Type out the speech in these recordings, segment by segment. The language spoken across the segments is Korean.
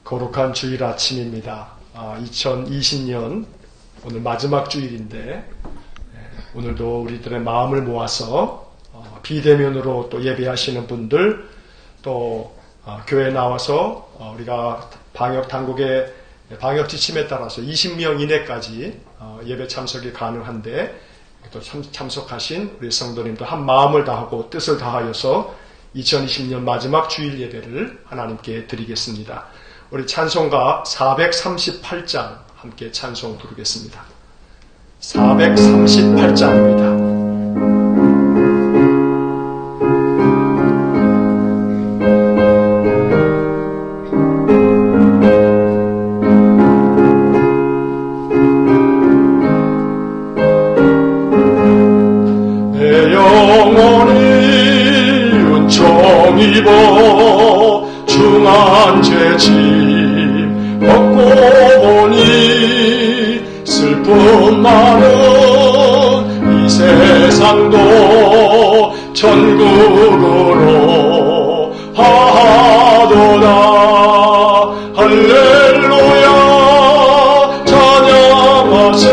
거룩한 주일 아침입니다. 2020년 오늘 마지막 주일인데 오늘도 우리들의 마음을 모아서 비대면으로 또 예배하시는 분들, 또 교회에 나와서 우리가 방역 당국의 방역 지침에 따라서 20명 이내까지 예배 참석이 가능한데 또 참석하신 우리 성도님도 한 마음을 다하고 뜻을 다하여서 2020년 마지막 주일 예배를 하나님께 드리겠습니다. 우리 찬송가 438장 함께 찬송 부르겠습니다. 438장입니다. 입어 중한 죄짐 벗고 보니 슬픔 많은 이 세상도 천국으로 하도다. 할렐루야 찬양하세.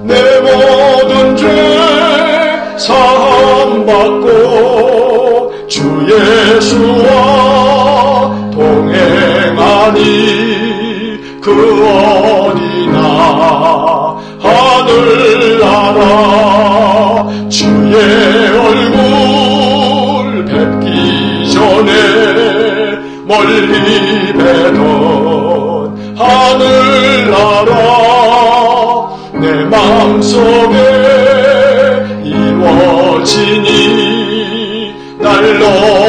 내 모든 죄 사함받고 주 예수와 동행하니 그 어디나 하늘나라. 주의 얼굴 뵙기 전에 멀리 뵈던 하늘나라 내 마음속에 이루어지니 날로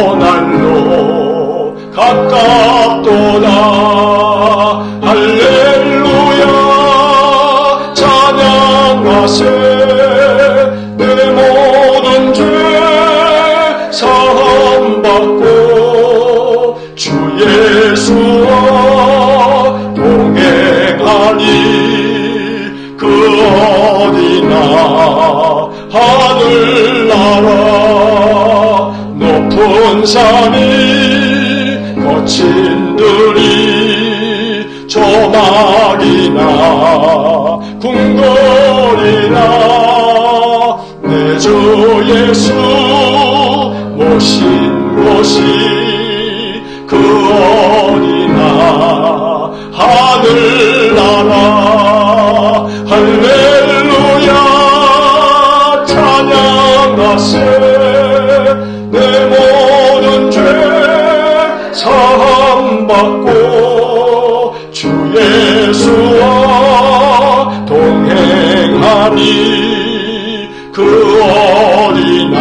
가깝도다. 할렐루야 찬양하세. 내 모든 죄 사함받고 주 예수와 동행하니 그 어디나 하늘나라. 높은 산이 거친 들이 조막이나 궁궐이나 내 주 예수 모신 곳이 그 어디나 하늘나라. 할렐루야 찬양하세. 내 모든 죄 사함받고 주 예수와 동행하니 그 어디나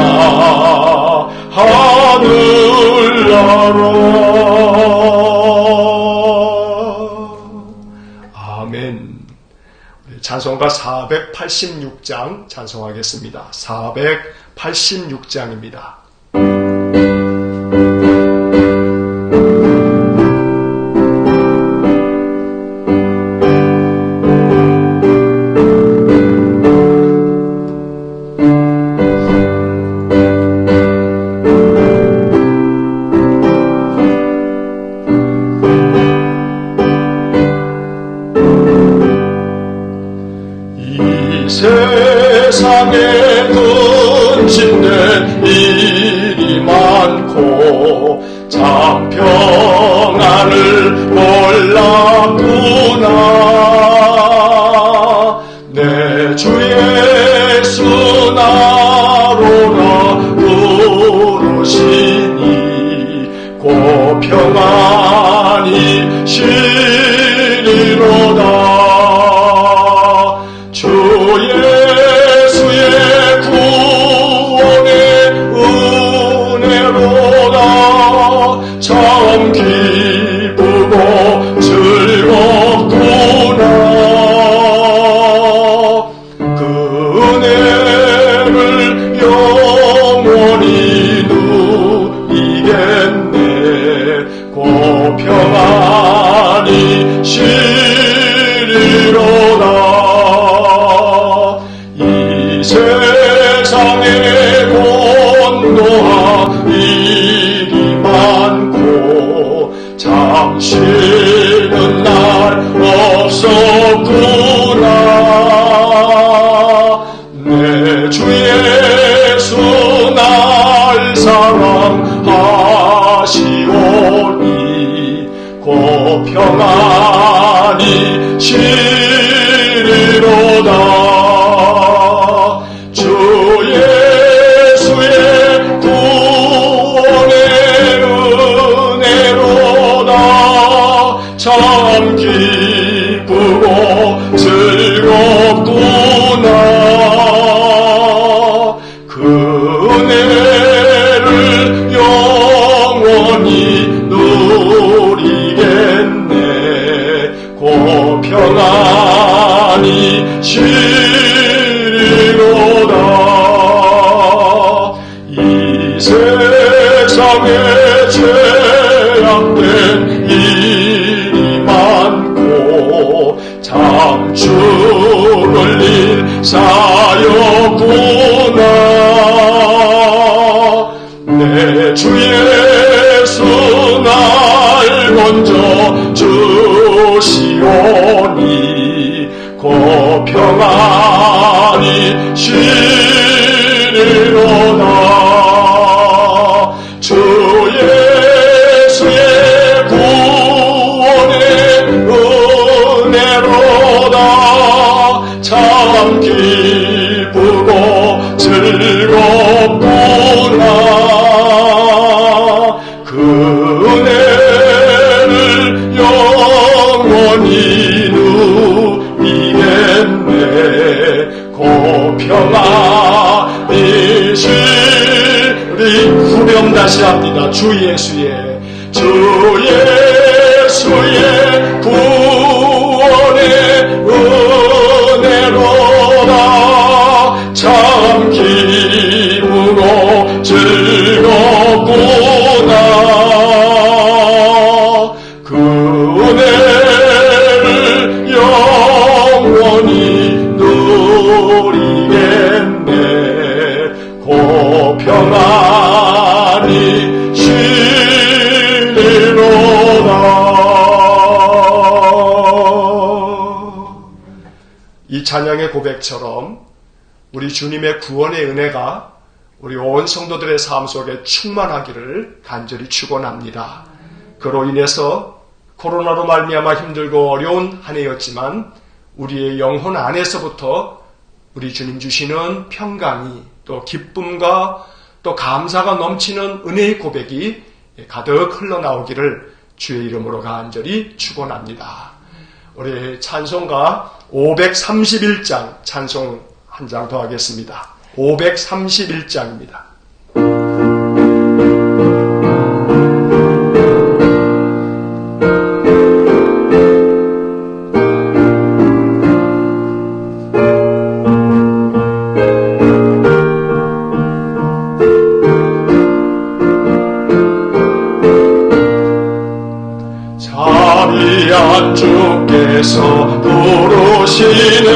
하늘나라. 아멘. 찬송가 486장 찬송하겠습니다. 486장입니다. 세상에 근심된 일이 많고 참 평안을 몰랐구나. 내 주 예수 나로라 부르시니 곧 평안이 시리로다. 주 예수의 구원의 은혜로다. 참 기쁘고 즐겁구나. 그 은혜를 영원히 누리겠네. 곧 평안이 시리로다. 세상에 권고한 일이 많고 잠시는 날 없었구나. 내 주 예수 날 사랑하시오니 곧 평안히 쉬리로다. 주 예수의 구원의 은혜로다. 참 기쁘고 즐겁구나. 그 은혜를 영원히 누리겠네. 곧 평안히 쉬리로다. 이 세상에 죄악된 일이 많고 참 죽을 일 쌓였구나. 내 주 예수 날 먼저 주시오니 곧 평안히 쉬리로다. 주 예수의 구원의 은혜로다. 참 기쁘고 즐겁구나. 그 은혜를 영원히 누리겠네. 곧 평안히 쉬리. 후렴 다시 합니다. 주 예수의 구원의 은혜로다. 참 기쁘고 즐겁구나. 그 은혜를 영원히 누리겠네. 곧 평안히 쉬리로다. 이 찬양의 고백처럼 우리 주님의 구원의 은혜가 우리 온 성도들의 삶 속에 충만하기를 간절히 축원합니다. 그로 인해서 코로나로 말미암아 힘들고 어려운 한 해였지만 우리의 영혼 안에서부터 우리 주님 주시는 평강이, 또 기쁨과 또 감사가 넘치는 은혜의 고백이 가득 흘러나오기를 주의 이름으로 간절히 축원합니다. 우리 찬송가 531장 찬송 한 장 더 하겠습니다. 531장입니다. 자비한 주께서 부르시네.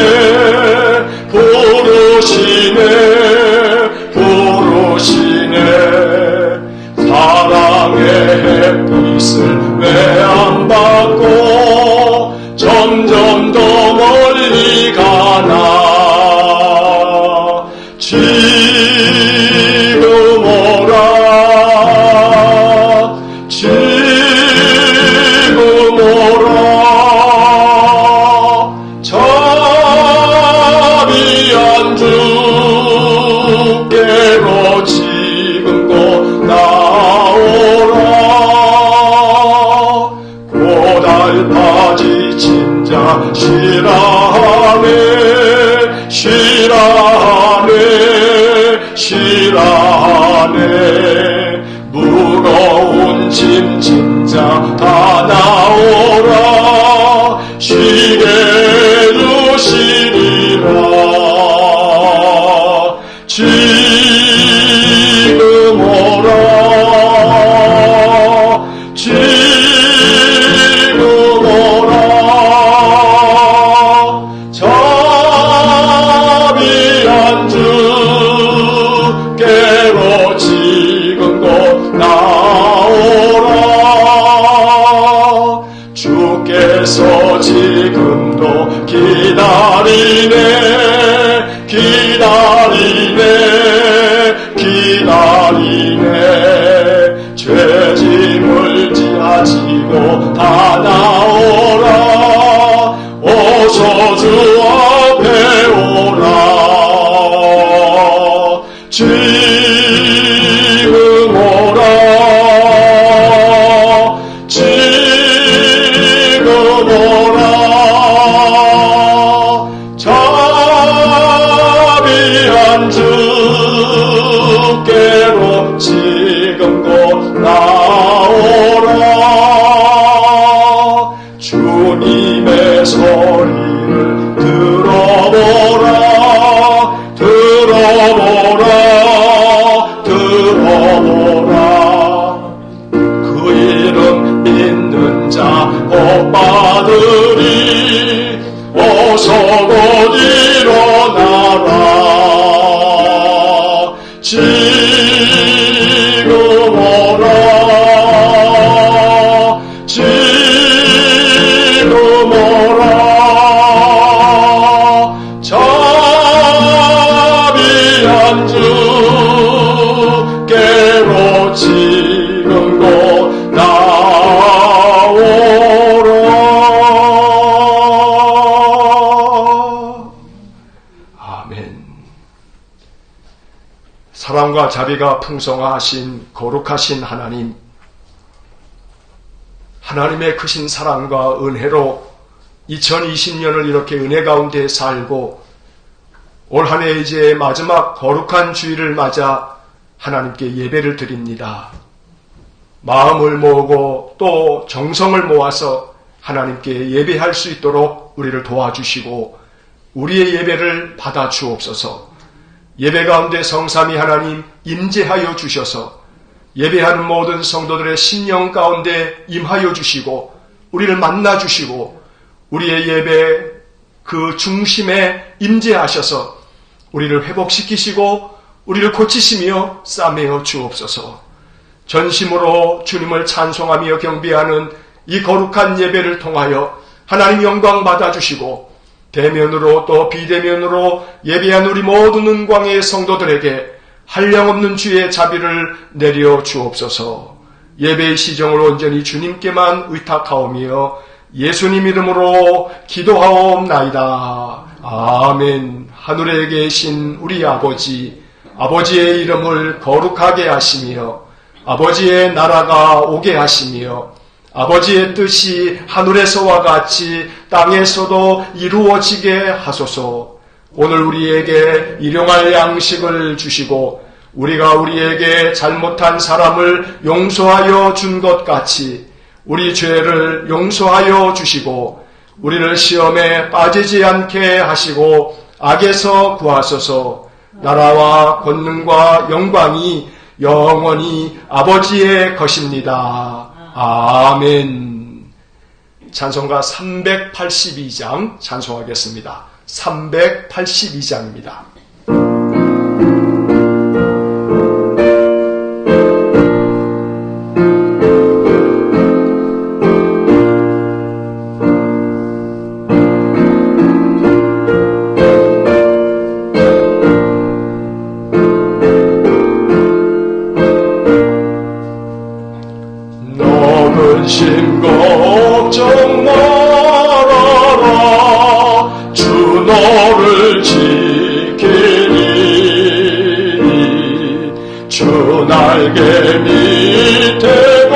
사랑의 햇빛을 왜 안 받고 점점 더 멀리 가나. 지금 오라. 지금 오라. 자비한 주께로 지금 곧 나오라. 고달파지 진자 싫어하네. 무거운 짐 진짜 다 나오라. 쉬게 주시리라. 지금 오라. 지금 오라. 자비한 주께로 지금 곧 나오라. 주님께서 지금도 기다리네 죄짐을 지하시고 다 나오라 어서 주 앞에 오라 지금 오라 지금 오라 자비한 주께로 지금 곧 나오라 주님의 소리를 들어보라 그 이름 믿는 자 복 받으리 어서 곧 일어나라 지금 오라 지금 오라 자비한 주께로 지금 곧 나오라. 아멘. 사랑과 자비가 풍성하신 거룩하신 하나님, 하나님의 크신 사랑과 은혜로 2020년을 이렇게 은혜 가운데 살고 올 한 해 이제 마지막 거룩한 주일을 맞아 하나님께 예배를 드립니다. 마음을 모으고 또 정성을 모아서 하나님께 예배할 수 있도록 우리를 도와주시고 우리의 예배를 받아 주옵소서. 예배 가운데 성삼위 하나님 임재하여 주셔서 예배하는 모든 성도들의 심령 가운데 임하여 주시고 우리를 만나 주시고 우리의 예배 그 중심에 임재하셔서 우리를 회복시키시고 우리를 고치시며 싸매어 주옵소서. 전심으로 주님을 찬송하며 경배하는 이 거룩한 예배를 통하여 하나님 영광 받아주시고 대면으로 또 비대면으로 예배한 우리 모든 은광의 성도들에게 한량없는 주의 자비를 내려 주옵소서. 예배의 시정을 온전히 주님께만 의탁하오며 예수님 이름으로 기도하옵나이다. 아멘. 하늘에 계신 우리 아버지, 아버지의 이름을 거룩하게 하시며 아버지의 나라가 오게 하시며 아버지의 뜻이 하늘에서와 같이 땅에서도 이루어지게 하소서. 오늘 우리에게 일용할 양식을 주시고 우리가 우리에게 잘못한 사람을 용서하여 준 것 같이 우리 죄를 용서하여 주시고 우리를 시험에 빠지지 않게 하시고 악에서 구하소서. 나라와 권능과 영광이 영원히 아버지의 것입니다. 아멘. 찬송가 382장 찬송하겠습니다. 382장입니다. 심 걱정 말아라 주 너를 지키리 주 날개 밑에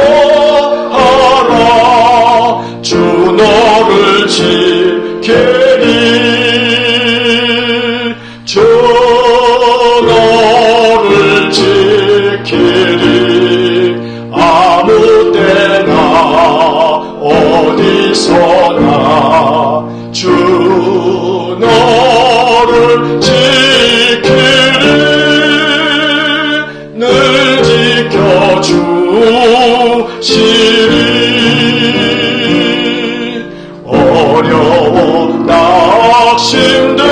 거하라 주 너를 지키리 주 너를 지키리 아무 때나 어디서나 주 너를 지키리 늘 지켜주시리 어려워 낙심될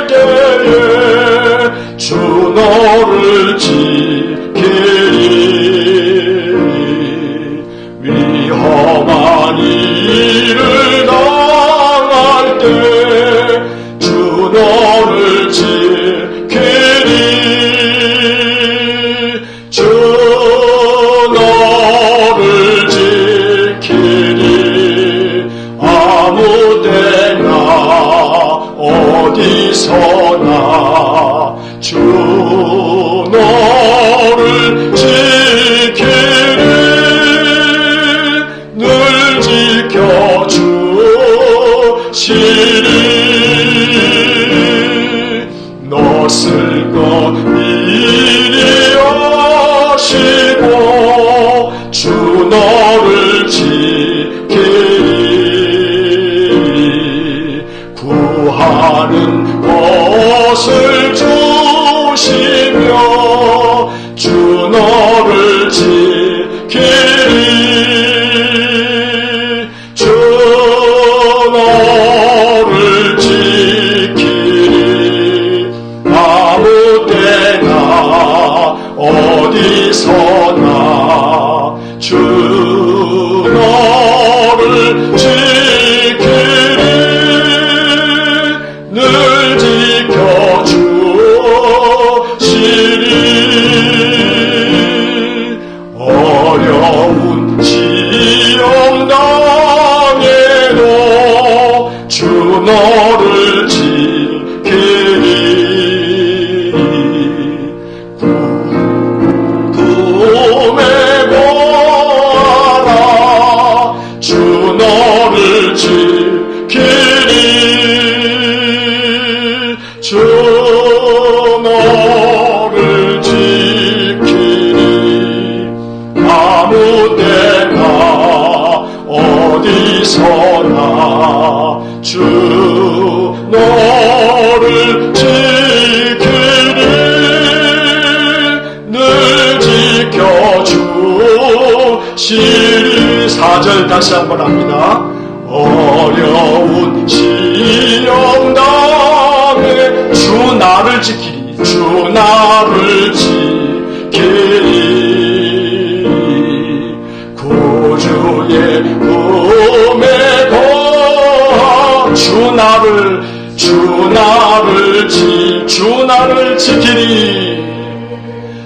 때에 주 너를 지키리 위험한 일을 어디서나 주 너를 지키리. 늘 지켜주시리. 너 쓸 것 미리 아시고 주 너를 지키리. 구하는 것을 주시며 주 너를 지키리. 주 너를 지키리. 아무 때나 어디서나 주 너를 지키리. 늘 지켜주시리. 어려운 시험 당해도 주 너를 지키리. 꿈에 보아라 주 너를 지키리. 주 너를 지키리. 아무 때나 어디서나 주 너를 지키리. 늘 지켜주시리. 4절 다시 한번 합니다. 어려운 시험 당해 주 나를 지키리. 주 나를 지키리. 구주의 꿈에 거하 주 나를 지키리.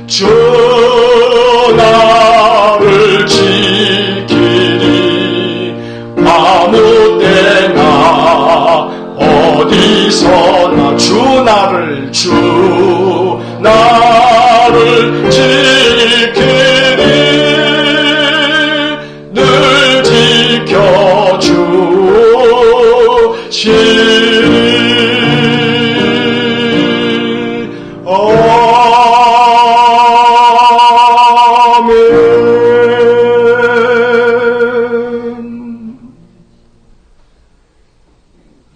주 나를 지키리. 아무 때나 어디서나 주 나를 지키리. 늘 지켜주시리.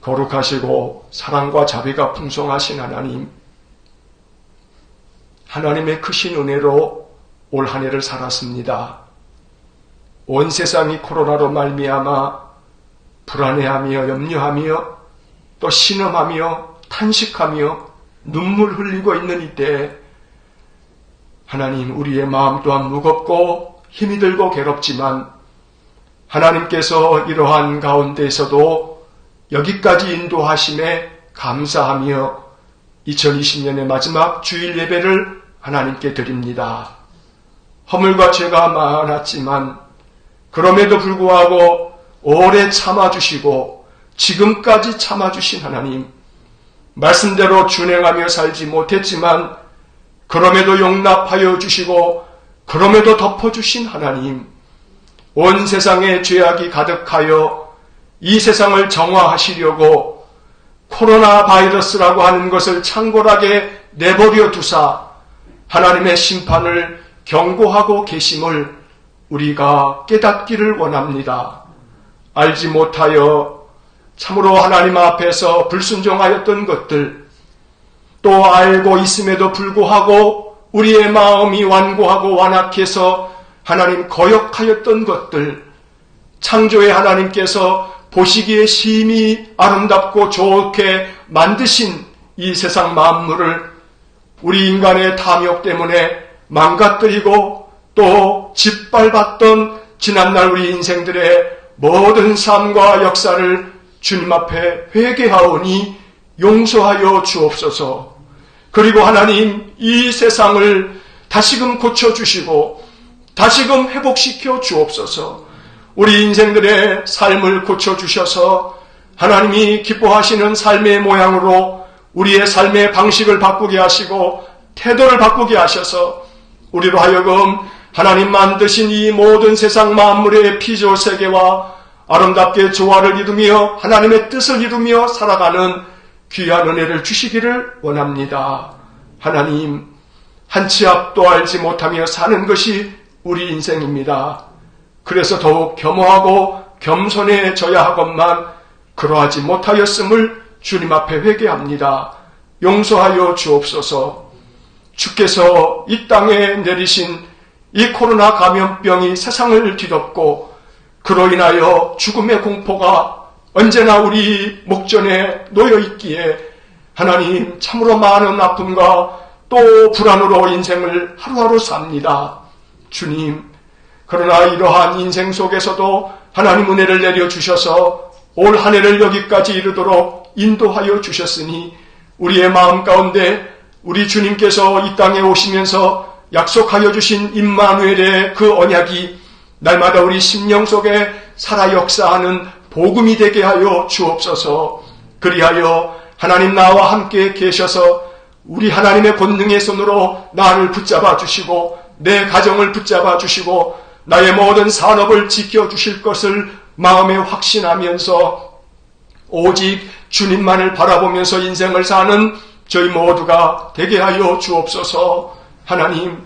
거룩하시고 사랑과 자비가 풍성하신 하나님, 하나님의 크신 은혜로 올 한 해를 살았습니다. 온 세상이 코로나로 말미암아 불안해하며 염려하며 또 신음하며 탄식하며 눈물 흘리고 있는 이때 하나님, 우리의 마음 또한 무겁고 힘이 들고 괴롭지만 하나님께서 이러한 가운데에서도 여기까지 인도하심에 감사하며 2020년의 마지막 주일 예배를 하나님께 드립니다. 허물과 죄가 많았지만 그럼에도 불구하고 오래 참아주시고 지금까지 참아주신 하나님, 말씀대로 준행하며 살지 못했지만 그럼에도 용납하여 주시고 그럼에도 덮어주신 하나님, 온 세상에 죄악이 가득하여 이 세상을 정화하시려고 코로나 바이러스라고 하는 것을 창궐하게 내버려 두사 하나님의 심판을 경고하고 계심을 우리가 깨닫기를 원합니다. 알지 못하여 참으로 하나님 앞에서 불순종하였던 것들, 또 알고 있음에도 불구하고 우리의 마음이 완고하고 완악해서 하나님 거역하였던 것들, 창조의 하나님께서 보시기에 심히 아름답고 좋게 만드신 이 세상 만물을 우리 인간의 탐욕 때문에 망가뜨리고 또 짓밟았던 지난날 우리 인생들의 모든 삶과 역사를 주님 앞에 회개하오니 용서하여 주옵소서. 그리고 하나님, 이 세상을 다시금 고쳐주시고 다시금 회복시켜 주옵소서. 우리 인생들의 삶을 고쳐주셔서 하나님이 기뻐하시는 삶의 모양으로 우리의 삶의 방식을 바꾸게 하시고 태도를 바꾸게 하셔서 우리로 하여금 하나님 만드신 이 모든 세상 만물의 피조 세계와 아름답게 조화를 이루며 하나님의 뜻을 이루며 살아가는 귀한 은혜를 주시기를 원합니다. 하나님, 한 치 앞도 알지 못하며 사는 것이 우리 인생입니다. 그래서 더욱 겸허하고 겸손해져야 하건만 그러하지 못하였음을 주님 앞에 회개합니다. 용서하여 주옵소서. 주께서 이 땅에 내리신 이 코로나 감염병이 세상을 뒤덮고 그로 인하여 죽음의 공포가 언제나 우리 목전에 놓여 있기에 하나님 참으로 많은 아픔과 또 불안으로 인생을 하루하루 삽니다. 주님, 그러나 이러한 인생 속에서도 하나님 은혜를 내려주셔서 올 한 해를 여기까지 이르도록 인도하여 주셨으니 우리의 마음 가운데 우리 주님께서 이 땅에 오시면서 약속하여 주신 임마누엘의 그 언약이 날마다 우리 심령 속에 살아 역사하는 복음이 되게 하여 주옵소서. 그리하여 하나님 나와 함께 계셔서 우리 하나님의 권능의 손으로 나를 붙잡아 주시고 내 가정을 붙잡아 주시고 나의 모든 산업을 지켜주실 것을 마음에 확신하면서 오직 주님만을 바라보면서 인생을 사는 저희 모두가 되게 하여 주옵소서. 하나님,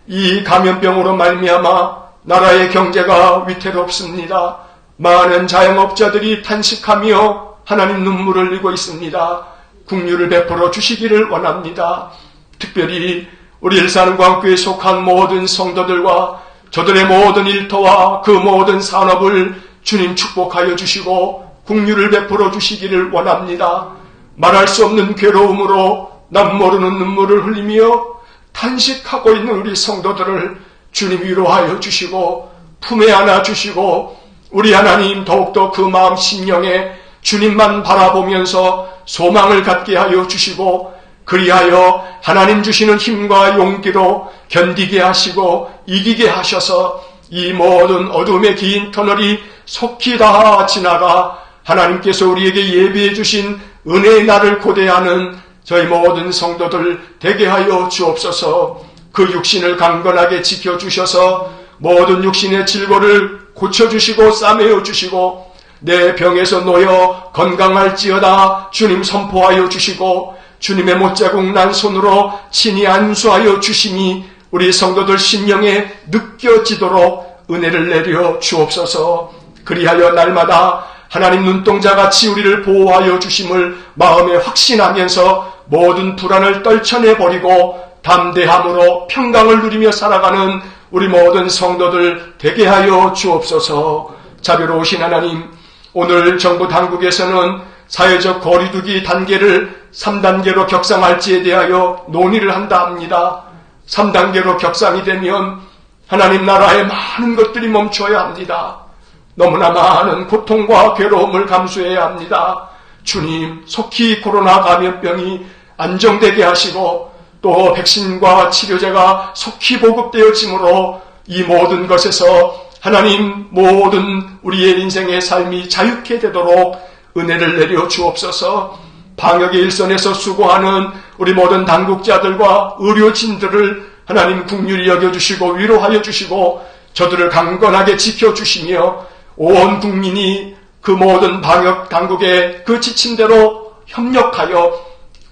이 감염병으로 말미암아 나라의 경제가 위태롭습니다. 많은 자영업자들이 탄식하며 하나님 눈물을 흘리고 있습니다. 긍휼을 베풀어 주시기를 원합니다. 특별히 우리 일산광교에 속한 모든 성도들과 저들의 모든 일터와 그 모든 산업을 주님 축복하여 주시고 긍휼을 베풀어 주시기를 원합니다. 말할 수 없는 괴로움으로 남 모르는 눈물을 흘리며 탄식하고 있는 우리 성도들을 주님 위로하여 주시고 품에 안아 주시고 우리 하나님 더욱더 그 마음 심령에 주님만 바라보면서 소망을 갖게 하여 주시고 그리하여 하나님 주시는 힘과 용기로 견디게 하시고 이기게 하셔서 이 모든 어둠의 긴 터널이 속히 다 지나가 하나님께서 우리에게 예비해 주신 은혜의 날을 고대하는 저희 모든 성도들 되게 하여 주옵소서. 그 육신을 강건하게 지켜주셔서 모든 육신의 질고를 고쳐주시고 싸매어 주시고 내 병에서 놓여 건강할지어다 주님 선포하여 주시고 주님의 못자국 난 손으로 친히 안수하여 주심이 우리 성도들 심령에 느껴지도록 은혜를 내려 주옵소서. 그리하여 날마다 하나님 눈동자같이 우리를 보호하여 주심을 마음에 확신하면서 모든 불안을 떨쳐내버리고 담대함으로 평강을 누리며 살아가는 우리 모든 성도들 되게 하여 주옵소서. 자비로우신 하나님, 오늘 정부 당국에서는 사회적 거리두기 단계를 3단계로 격상할지에 대하여 논의를 한다 합니다. 3단계로 격상이 되면 하나님 나라의 많은 것들이 멈춰야 합니다. 너무나 많은 고통과 괴로움을 감수해야 합니다. 주님, 속히 코로나 감염병이 안정되게 하시고 또 백신과 치료제가 속히 보급되어지므로 이 모든 것에서 하나님 모든 우리의 인생의 삶이 자유케 되도록 은혜를 내려 주옵소서. 방역의 일선에서 수고하는 우리 모든 당국자들과 의료진들을 하나님 긍휼히 여겨주시고 위로하여 주시고 저들을 강건하게 지켜주시며 온 국민이 그 모든 방역 당국의 그 지침대로 협력하여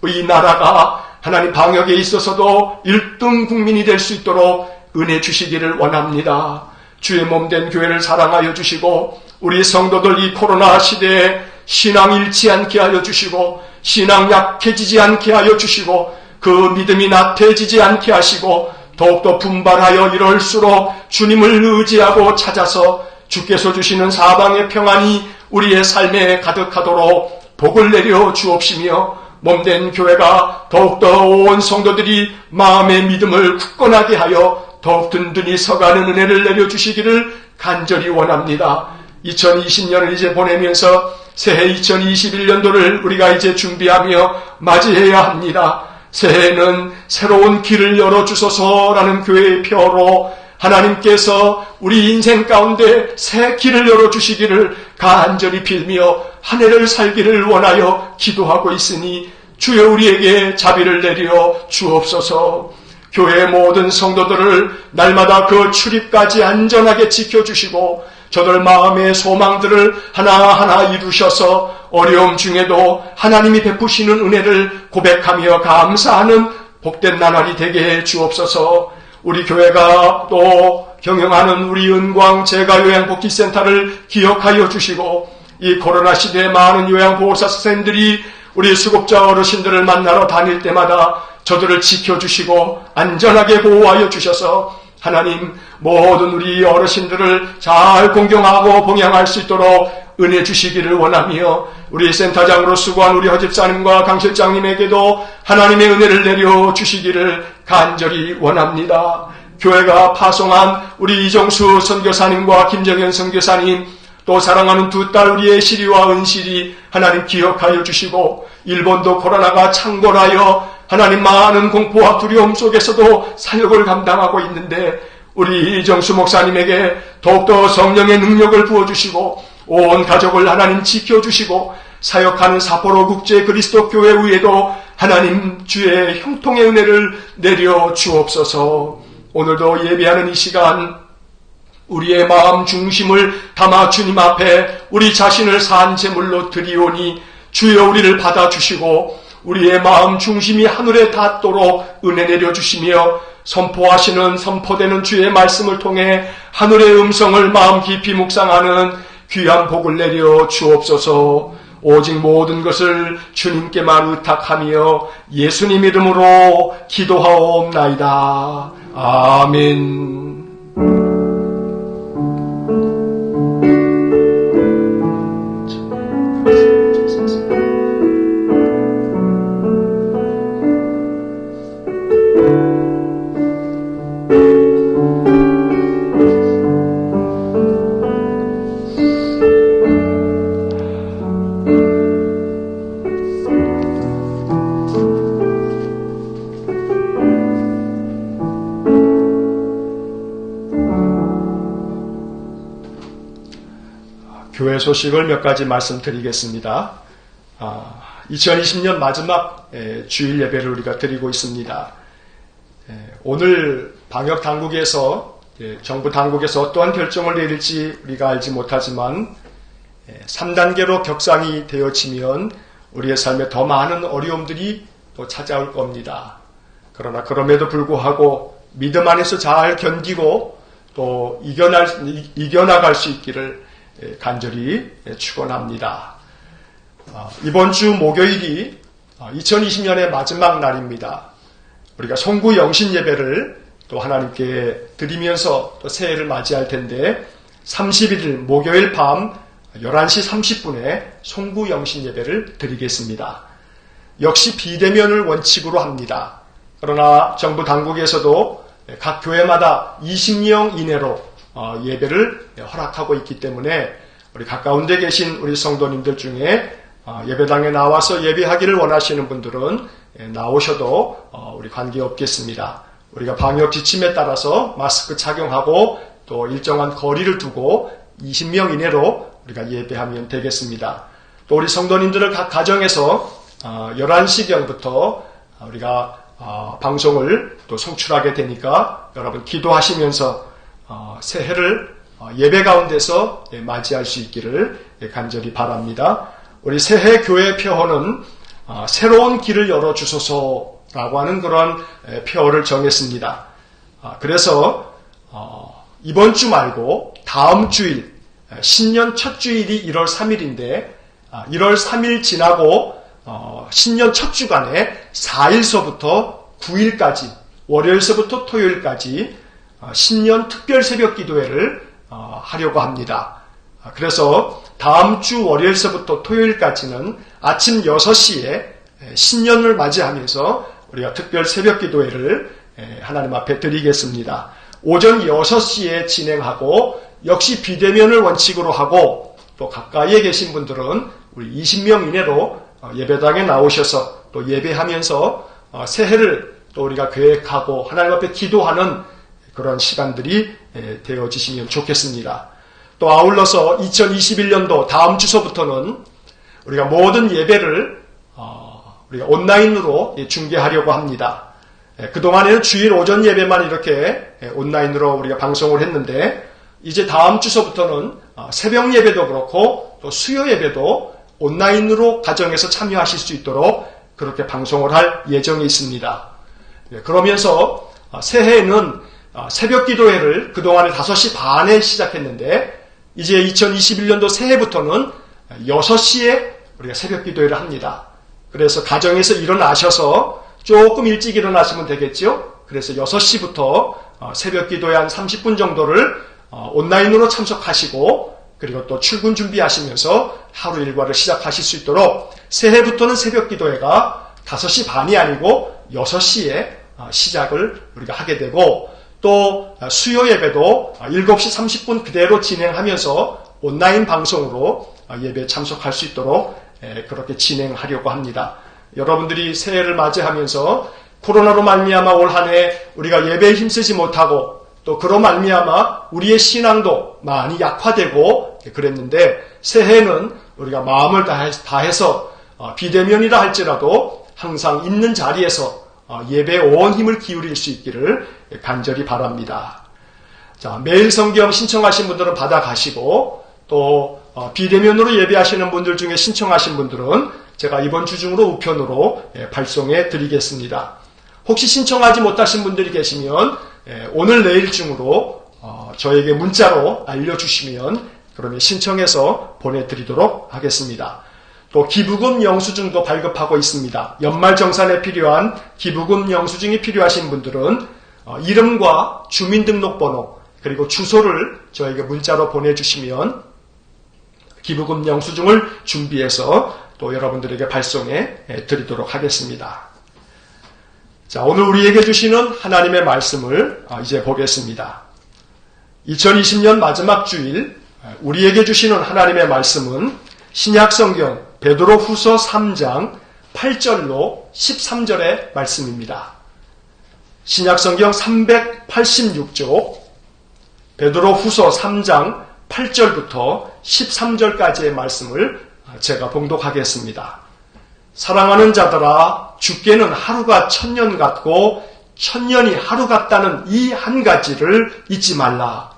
이 나라가 하나님 방역에 있어서도 1등 국민이 될 수 있도록 은혜 주시기를 원합니다. 주의 몸된 교회를 사랑하여 주시고 우리 성도들 이 코로나 시대에 신앙 잃지 않게 하여 주시고 신앙 약해지지 않게 하여 주시고 그 믿음이 나태해지지 않게 하시고 더욱더 분발하여 이럴수록 주님을 의지하고 찾아서 주께서 주시는 사방의 평안이 우리의 삶에 가득하도록 복을 내려 주옵시며 몸된 교회가 더욱더 온 성도들이 마음의 믿음을 굳건하게 하여 더욱 든든히 서가는 은혜를 내려주시기를 간절히 원합니다. 2020년을 이제 보내면서 새해 2021년도를 우리가 이제 준비하며 맞이해야 합니다. 새해에는 새로운 길을 열어주소서라는 교회의 표로 하나님께서 우리 인생 가운데 새 길을 열어주시기를 간절히 빌며 한 해를 살기를 원하여 기도하고 있으니 주여 우리에게 자비를 내려 주옵소서. 교회의 모든 성도들을 날마다 그 출입까지 안전하게 지켜주시고 저들 마음의 소망들을 하나하나 이루셔서 어려움 중에도 하나님이 베푸시는 은혜를 고백하며 감사하는 복된 나날이 되게 해 주옵소서. 우리 교회가 또 경영하는 우리 은광 재가요양복지센터를 기억하여 주시고 이 코로나 시대에 많은 요양보호사 선생님들이 우리 수급자 어르신들을 만나러 다닐 때마다 저들을 지켜주시고 안전하게 보호하여 주셔서 하나님 모든 우리 어르신들을 잘 공경하고 봉양할 수 있도록 은혜 주시기를 원하며 우리 센터장으로 수고한 우리 허집사님과 강 실장님에게도 하나님의 은혜를 내려 주시기를 간절히 원합니다. 교회가 파송한 우리 이정수 선교사님과 김정현 선교사님 또 사랑하는 두 딸 우리의 시리와 은실이 하나님 기억하여 주시고 일본도 코로나가 창궐하여 하나님 많은 공포와 두려움 속에서도 사역을 감당하고 있는데 우리 이정수 목사님에게 더욱더 성령의 능력을 부어주시고 온 가족을 하나님 지켜주시고 사역하는 사포로 국제 그리스도 교회 위에도 하나님 주의 형통의 은혜를 내려 주옵소서. 오늘도 예배하는 이 시간 우리의 마음 중심을 담아 주님 앞에 우리 자신을 산 제물로 드리오니 주여 우리를 받아주시고 우리의 마음 중심이 하늘에 닿도록 은혜 내려주시며 선포하시는 선포되는 주의 말씀을 통해 하늘의 음성을 마음 깊이 묵상하는 귀한 복을 내려 주옵소서. 오직 모든 것을 주님께만 의탁하며 예수님 이름으로 기도하옵나이다. 아멘. 교회 소식을 몇 가지 말씀드리겠습니다. 2020년 마지막 주일 예배를 우리가 드리고 있습니다. 오늘 방역 당국에서 정부 당국에서 어떠한 결정을 내릴지 우리가 알지 못하지만 3단계로 격상이 되어지면 우리의 삶에 더 많은 어려움들이 또 찾아올 겁니다. 그러나 그럼에도 불구하고 믿음 안에서 잘 견디고 또 이겨나갈 수 있기를 간절히 축원합니다. 이번 주 목요일이 2020년의 마지막 날입니다. 우리가 송구 영신 예배를 또 하나님께 드리면서 또 새해를 맞이할 텐데 31일 목요일 밤 11시 30분에 송구 영신 예배를 드리겠습니다. 역시 비대면을 원칙으로 합니다. 그러나 정부 당국에서도 각 교회마다 20명 이내로 예배를 허락하고 있기 때문에 우리 가까운 데 계신 우리 성도님들 중에 예배당에 나와서 예배하기를 원하시는 분들은 나오셔도 우리 관계없겠습니다. 우리가 방역 지침에 따라서 마스크 착용하고 또 일정한 거리를 두고 20명 이내로 우리가 예배하면 되겠습니다. 또 우리 성도님들을 각 가정에서 11시경부터 우리가 방송을 또 송출하게 되니까 여러분 기도하시면서 새해를 예배 가운데서 맞이할 수 있기를 간절히 바랍니다. 우리 새해 교회 표어는 새로운 길을 열어주소서라고 하는 그런 표어를 정했습니다. 그래서 이번 주 말고 다음 주일 신년 첫 주일이 1월 3일인데 1월 3일 지나고 신년 첫 주간에 4일서부터 9일까지 월요일서부터 토요일까지 신년 특별 새벽 기도회를 하려고 합니다. 그래서 다음 주 월요일서부터 토요일까지는 아침 6시에 신년을 맞이하면서 우리가 특별 새벽 기도회를 하나님 앞에 드리겠습니다. 오전 6시에 진행하고 역시 비대면을 원칙으로 하고 또 가까이에 계신 분들은 우리 20명 이내로 예배당에 나오셔서 또 예배하면서 새해를 또 우리가 계획하고 하나님 앞에 기도하는 그런 시간들이 되어지시면 좋겠습니다. 또 아울러서 2021년도 다음 주서부터는 우리가 모든 예배를 우리가 온라인으로 중계하려고 합니다. 그동안에는 주일 오전 예배만 이렇게 온라인으로 우리가 방송을 했는데 이제 다음 주서부터는 새벽 예배도 그렇고 또 수요 예배도 온라인으로 가정에서 참여하실 수 있도록 그렇게 방송을 할 예정이 있습니다. 그러면서 새해에는 새벽 기도회를 그동안에 5시 반에 시작했는데 이제 2021년도 새해부터는 6시에 우리가 새벽 기도회를 합니다. 그래서 가정에서 일어나셔서 조금 일찍 일어나시면 되겠죠. 그래서 6시부터 새벽 기도회 한 30분 정도를 온라인으로 참석하시고 그리고 또 출근 준비하시면서 하루 일과를 시작하실 수 있도록 새해부터는 새벽 기도회가 5시 반이 아니고 6시에 시작을 우리가 하게 되고 또 수요 예배도 7시 30분 그대로 진행하면서 온라인 방송으로 예배에 참석할 수 있도록 그렇게 진행하려고 합니다. 여러분들이 새해를 맞이하면서 코로나로 말미암아 올 한 해 우리가 예배에 힘쓰지 못하고 또 그로 말미암아 우리의 신앙도 많이 약화되고 그랬는데 새해에는 우리가 마음을 다해서 비대면이라 할지라도 항상 있는 자리에서 예배에 온 힘을 기울일 수 있기를 간절히 바랍니다. 자, 매일 성경 신청하신 분들은 받아가시고 또 비대면으로 예배하시는 분들 중에 신청하신 분들은 제가 이번 주 중으로 우편으로 발송해 드리겠습니다. 혹시 신청하지 못하신 분들이 계시면 오늘 내일 중으로 저에게 문자로 알려주시면 그러면 신청해서 보내드리도록 하겠습니다. 또 기부금 영수증도 발급하고 있습니다. 연말정산에 필요한 기부금 영수증이 필요하신 분들은 이름과 주민등록번호 그리고 주소를 저에게 문자로 보내주시면 기부금 영수증을 준비해서 또 여러분들에게 발송해 드리도록 하겠습니다. 자, 오늘 우리에게 주시는 하나님의 말씀을 이제 보겠습니다. 2020년 마지막 주일 우리에게 주시는 하나님의 말씀은 신약성경 베드로후서 3장 8절로 13절의 말씀입니다. 신약성경 386쪽 베드로후서 3장 8절부터 13절까지의 말씀을 제가 봉독하겠습니다. 사랑하는 자들아, 주께는 하루가 1000년 같고 1000년이 하루 같다는 이 한 가지를 잊지 말라.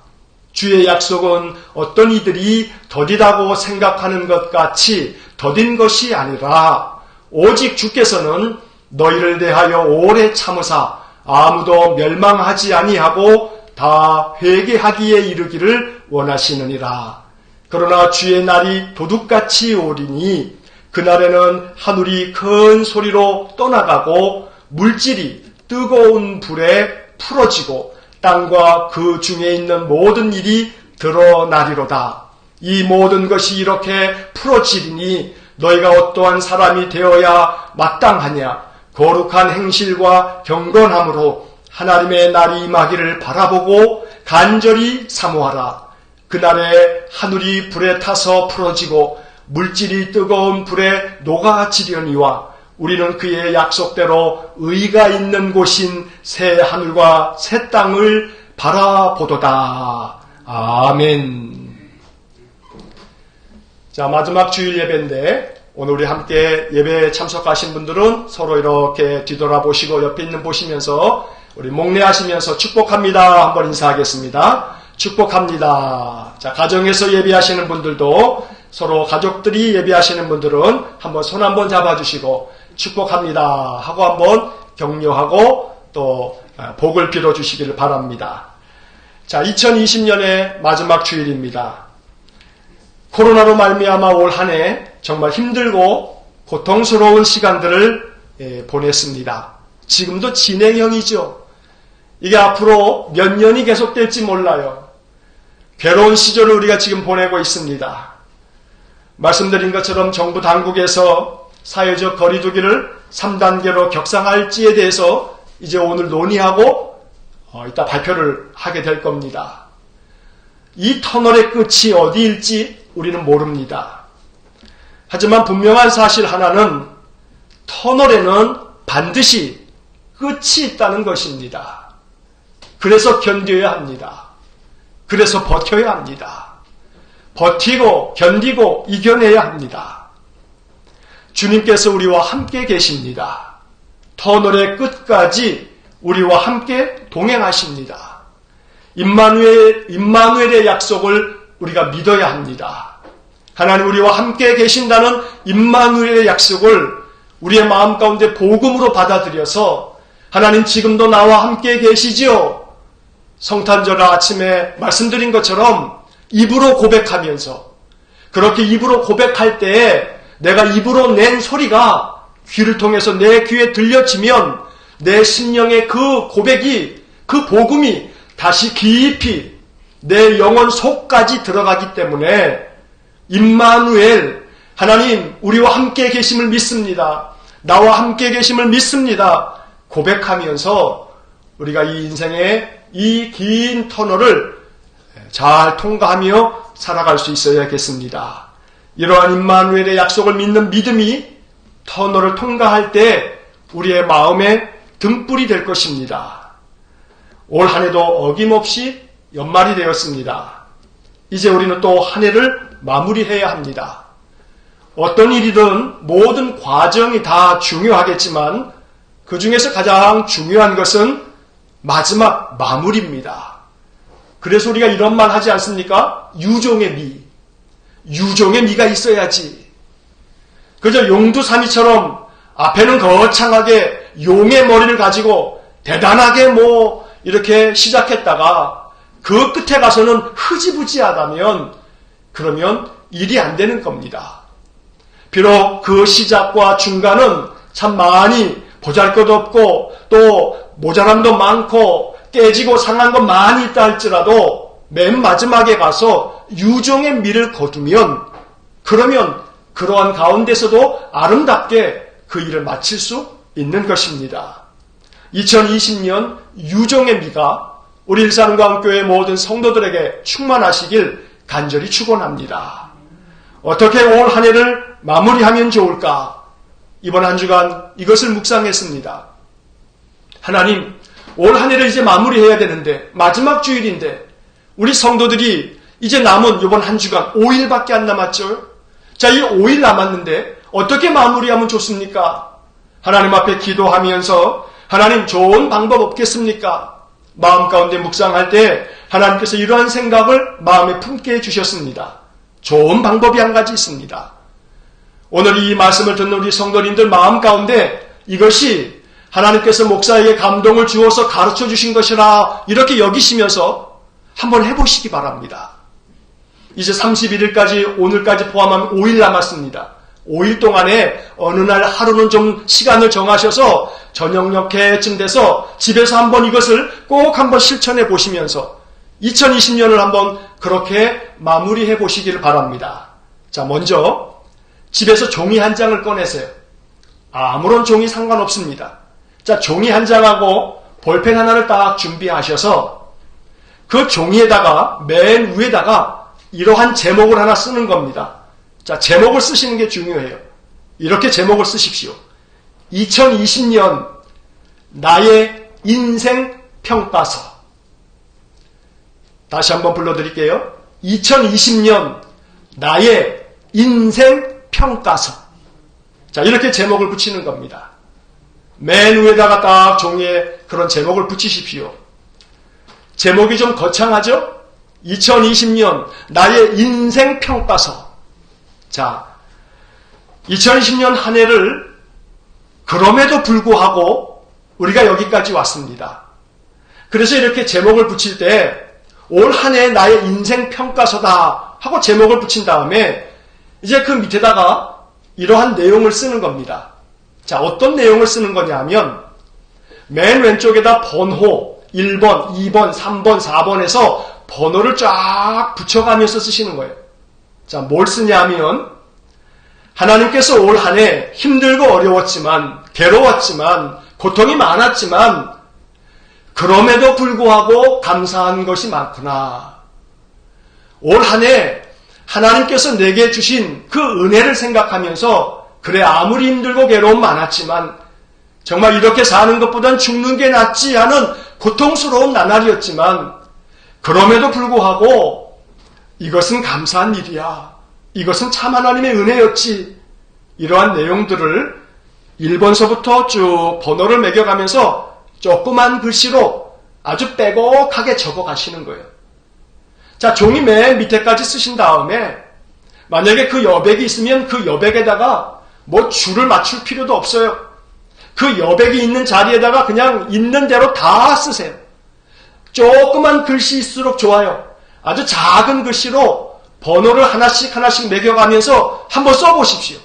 주의 약속은 어떤 이들이 더디다고 생각하는 것 같이 더딘 것이 아니라 오직 주께서는 너희를 대하여 오래 참으사 아무도 멸망하지 아니하고 다 회개하기에 이르기를 원하시느니라. 그러나 주의 날이 도둑같이 오리니 그날에는 하늘이 큰 소리로 떠나가고 물질이 뜨거운 불에 풀어지고 땅과 그 중에 있는 모든 일이 드러나리로다. 이 모든 것이 이렇게 풀어지리니 너희가 어떠한 사람이 되어야 마땅하냐. 거룩한 행실과 경건함으로 하나님의 날이 임하기를 바라보고 간절히 사모하라. 그날에 하늘이 불에 타서 풀어지고 물질이 뜨거운 불에 녹아지려니와 우리는 그의 약속대로 의가 있는 곳인 새 하늘과 새 땅을 바라보도다. 아멘. 자, 마지막 주일 예배인데 오늘 우리 함께 예배에 참석하신 분들은 서로 이렇게 뒤돌아보시고 옆에 있는 보시면서 우리 목례하시면서 축복합니다. 한번 인사하겠습니다. 축복합니다. 자, 가정에서 예배하시는 분들도 서로 가족들이 예배하시는 분들은 한번 손 한번 잡아주시고 축복합니다 하고 한번 격려하고 또 복을 빌어주시기를 바랍니다. 자, 2020년의 마지막 주일입니다. 코로나로 말미암아 올 한 해 정말 힘들고 고통스러운 시간들을 보냈습니다. 지금도 진행형이죠. 이게 앞으로 몇 년이 계속될지 몰라요. 괴로운 시절을 우리가 지금 보내고 있습니다. 말씀드린 것처럼 정부 당국에서 사회적 거리두기를 3단계로 격상할지에 대해서 이제 오늘 논의하고 이따 발표를 하게 될 겁니다. 이 터널의 끝이 어디일지 우리는 모릅니다. 하지만 분명한 사실 하나는 터널에는 반드시 끝이 있다는 것입니다. 그래서 견뎌야 합니다. 그래서 버텨야 합니다. 버티고 견디고 이겨내야 합니다. 주님께서 우리와 함께 계십니다. 터널의 끝까지 우리와 함께 동행하십니다. 임마누엘의 약속을 우리가 믿어야 합니다. 하나님 우리와 함께 계신다는 임마누엘의 약속을 우리의 마음 가운데 복음으로 받아들여서 하나님 지금도 나와 함께 계시지요. 성탄절 아침에 말씀드린 것처럼 입으로 고백하면서 그렇게 입으로 고백할 때에 내가 입으로 낸 소리가 귀를 통해서 내 귀에 들려지면 내 심령의 그 고백이 그 복음이 다시 깊이 내 영혼 속까지 들어가기 때문에 임마누엘 하나님 우리와 함께 계심을 믿습니다. 나와 함께 계심을 믿습니다. 고백하면서 우리가 이 인생의 이 긴 터널을 잘 통과하며 살아갈 수 있어야겠습니다. 이러한 임마누엘의 약속을 믿는 믿음이 터널을 통과할 때 우리의 마음에 등불이 될 것입니다. 올 한 해도 어김없이 연말이 되었습니다. 이제 우리는 또 한 해를 마무리해야 합니다. 어떤 일이든 모든 과정이 다 중요하겠지만 그 중에서 가장 중요한 것은 마지막 마무리입니다. 그래서 우리가 이런 말 하지 않습니까? 유종의 미. 유종의 미가 있어야지. 그저 용두사미처럼 앞에는 거창하게 용의 머리를 가지고 대단하게 이렇게 시작했다가 그 끝에 가서는 흐지부지하다면 그러면 일이 안 되는 겁니다. 비록 그 시작과 중간은 참 많이 보잘것없고 또 모자람도 많고 깨지고 상한 건 많이 있다 할지라도 맨 마지막에 가서 유종의 미를 거두면 그러면 그러한 가운데서도 아름답게 그 일을 마칠 수 있는 것입니다. 2020년 유종의 미가 우리 일산광교회 모든 성도들에게 충만하시길 간절히 축원합니다. 어떻게 올 한 해를 마무리하면 좋을까? 이번 한 주간 이것을 묵상했습니다. 하나님, 올 한 해를 이제 마무리해야 되는데 마지막 주일인데 우리 성도들이 이제 남은 이번 한 주간 5일밖에 안 남았죠. 자, 이 5일 남았는데 어떻게 마무리하면 좋습니까? 하나님 앞에 기도하면서 하나님 좋은 방법 없겠습니까? 마음 가운데 묵상할 때 하나님께서 이러한 생각을 마음에 품게 해주셨습니다. 좋은 방법이 한 가지 있습니다. 오늘 이 말씀을 듣는 우리 성도님들 마음 가운데 이것이 하나님께서 목사에게 감동을 주어서 가르쳐 주신 것이라 이렇게 여기시면서 한번 해보시기 바랍니다. 이제 31일까지 오늘까지 포함하면 5일 남았습니다. 5일 동안에 어느 날 하루는 좀 시간을 정하셔서 저녁녘에쯤 돼서 집에서 한번 이것을 꼭 한번 실천해 보시면서 2020년을 한번 그렇게 마무리해 보시기를 바랍니다. 자, 먼저 집에서 종이 한 장을 꺼내세요. 아무런 종이 상관없습니다. 자, 종이 한 장하고 볼펜 하나를 딱 준비하셔서 그 종이에다가 맨 위에다가 이러한 제목을 하나 쓰는 겁니다. 자, 제목을 쓰시는 게 중요해요. 이렇게 제목을 쓰십시오. 2020년 나의 인생 평가서. 다시 한번 불러드릴게요. 2020년 나의 인생 평가서. 자, 이렇게 제목을 붙이는 겁니다. 맨 위에다가 딱 종이에 그런 제목을 붙이십시오. 제목이 좀 거창하죠? 2020년 나의 인생 평가서. 자, 2020년 한 해를 그럼에도 불구하고 우리가 여기까지 왔습니다. 그래서 이렇게 제목을 붙일 때 올 한 해 나의 인생 평가서다 하고 제목을 붙인 다음에 이제 그 밑에다가 이러한 내용을 쓰는 겁니다. 자, 어떤 내용을 쓰는 거냐면 맨 왼쪽에다 번호 1번, 2번, 3번, 4번에서 번호를 쫙 붙여가면서 쓰시는 거예요. 자, 뭘 쓰냐면 하나님께서 올 한 해 힘들고 어려웠지만 괴로웠지만 고통이 많았지만 그럼에도 불구하고 감사한 것이 많구나. 올 한 해 하나님께서 내게 주신 그 은혜를 생각하면서 그래 아무리 힘들고 괴로움 많았지만 정말 이렇게 사는 것보단 죽는 게 낫지 하는 고통스러운 나날이었지만 그럼에도 불구하고 이것은 감사한 일이야. 이것은 참 하나님의 은혜였지. 이러한 내용들을 1번서부터 쭉 번호를 매겨가면서 조그만 글씨로 아주 빼곡하게 적어 가시는 거예요. 자, 종이 맨 밑에까지 쓰신 다음에 만약에 그 여백이 있으면 그 여백에다가 뭐 줄을 맞출 필요도 없어요. 그 여백이 있는 자리에다가 그냥 있는 대로 다 쓰세요. 조그만 글씨일수록 좋아요. 아주 작은 글씨로 번호를 하나씩 하나씩 매겨가면서 한번 써보십시오.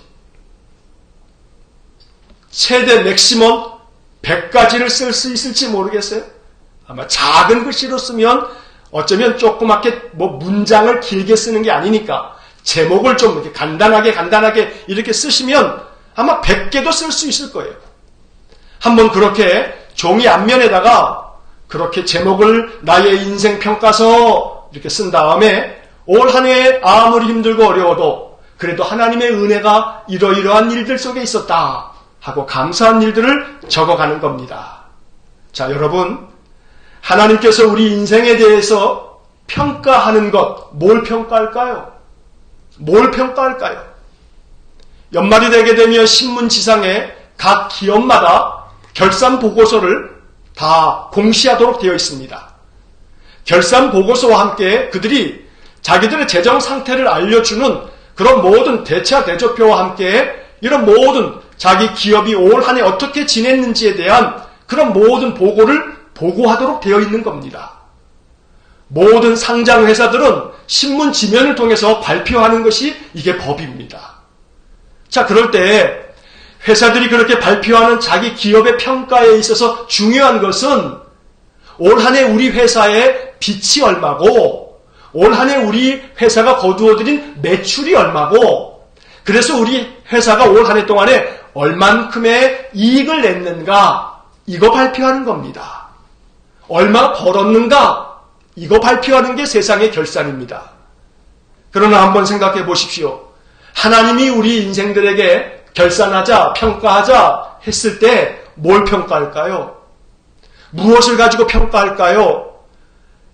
최대 맥시멈 100가지를 쓸 수 있을지 모르겠어요. 아마 작은 글씨로 쓰면 어쩌면 조그맣게 뭐 문장을 길게 쓰는 게 아니니까 제목을 좀 이렇게 간단하게 이렇게 쓰시면 아마 100개도 쓸 수 있을 거예요. 한번 그렇게 종이 앞면에다가 그렇게 제목을 나의 인생 평가서 이렇게 쓴 다음에 올 한 해 아무리 힘들고 어려워도 그래도 하나님의 은혜가 이러이러한 일들 속에 있었다 하고 감사한 일들을 적어가는 겁니다. 자, 여러분, 하나님께서 우리 인생에 대해서 평가하는 것, 뭘 평가할까요? 뭘 평가할까요? 연말이 되게 되면 신문지상에 각 기업마다 결산 보고서를 다 공시하도록 되어 있습니다. 결산 보고서와 함께 그들이 자기들의 재정 상태를 알려주는 그런 모든 대차 대조표와 함께 이런 모든 자기 기업이 올 한 해 어떻게 지냈는지에 대한 그런 모든 보고를 보고하도록 되어 있는 겁니다. 모든 상장 회사들은 신문 지면을 통해서 발표하는 것이 이게 법입니다. 자, 그럴 때 회사들이 그렇게 발표하는 자기 기업의 평가에 있어서 중요한 것은 올 한 해 우리 회사의 빚이 얼마고 올 한 해 우리 회사가 거두어들인 매출이 얼마고 그래서 우리 회사가 올 한 해 동안에 얼만큼의 이익을 냈는가 이거 발표하는 겁니다. 얼마 벌었는가 이거 발표하는 게 세상의 결산입니다. 그러나 한번 생각해 보십시오. 하나님이 우리 인생들에게 결산하자, 평가하자 했을 때 뭘 평가할까요? 무엇을 가지고 평가할까요?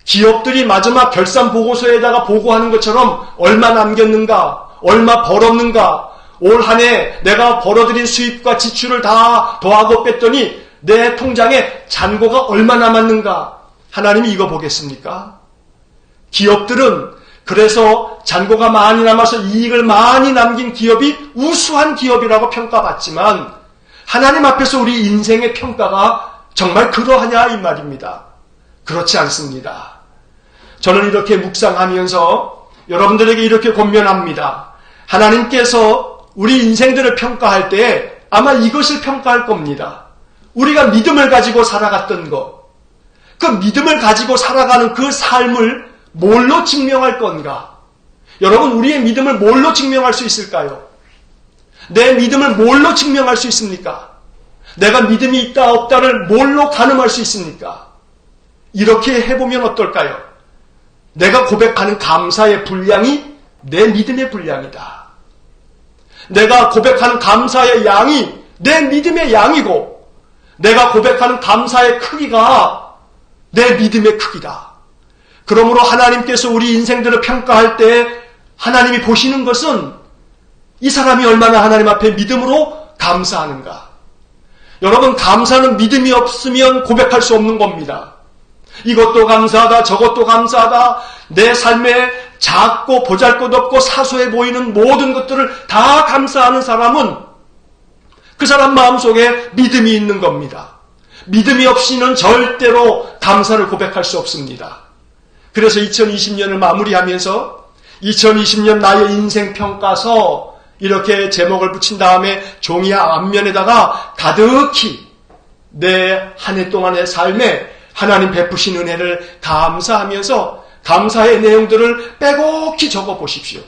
기업들이 마지막 결산 보고서에다가 보고하는 것처럼 얼마 남겼는가, 얼마 벌었는가, 올 한 해 내가 벌어들인 수입과 지출을 다 더하고 뺐더니 내 통장에 잔고가 얼마 남았는가? 하나님이 이거 보겠습니까? 기업들은 그래서 잔고가 많이 남아서 이익을 많이 남긴 기업이 우수한 기업이라고 평가받지만 하나님 앞에서 우리 인생의 평가가 정말 그러하냐 이 말입니다. 그렇지 않습니다. 저는 이렇게 묵상하면서 여러분들에게 이렇게 권면합니다. 하나님께서 우리 인생들을 평가할 때 아마 이것을 평가할 겁니다. 우리가 믿음을 가지고 살아갔던 것, 그 믿음을 가지고 살아가는 그 삶을 뭘로 증명할 건가? 여러분, 우리의 믿음을 뭘로 증명할 수 있을까요? 내 믿음을 뭘로 증명할 수 있습니까? 내가 믿음이 있다 없다를 뭘로 가늠할 수 있습니까? 이렇게 해보면 어떨까요? 내가 고백하는 감사의 분량이 내 믿음의 분량이다. 내가 고백하는 감사의 양이 내 믿음의 양이고 내가 고백하는 감사의 크기가 내 믿음의 크기다. 그러므로 하나님께서 우리 인생들을 평가할 때 하나님이 보시는 것은 이 사람이 얼마나 하나님 앞에 믿음으로 감사하는가. 여러분, 감사는 믿음이 없으면 고백할 수 없는 겁니다. 이것도 감사하다, 저것도 감사하다, 내 삶에 작고 보잘것없고 사소해 보이는 모든 것들을 다 감사하는 사람은 그 사람 마음속에 믿음이 있는 겁니다. 믿음이 없이는 절대로 감사를 고백할 수 없습니다. 그래서 2020년을 마무리하면서 2020년 나의 인생 평가서 이렇게 제목을 붙인 다음에 종이 앞면에다가 가득히 내 한 해 동안의 삶에 하나님 베푸신 은혜를 감사하면서 감사의 내용들을 빼곡히 적어 보십시오.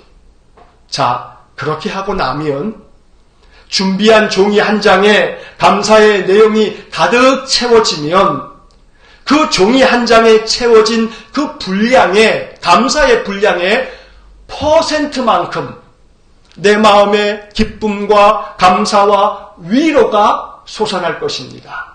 자, 그렇게 하고 나면 준비한 종이 한 장에 감사의 내용이 가득 채워지면 그 종이 한 장에 채워진 그 분량의, 감사의 분량의 퍼센트만큼 내 마음의 기쁨과 감사와 위로가 솟아날 것입니다.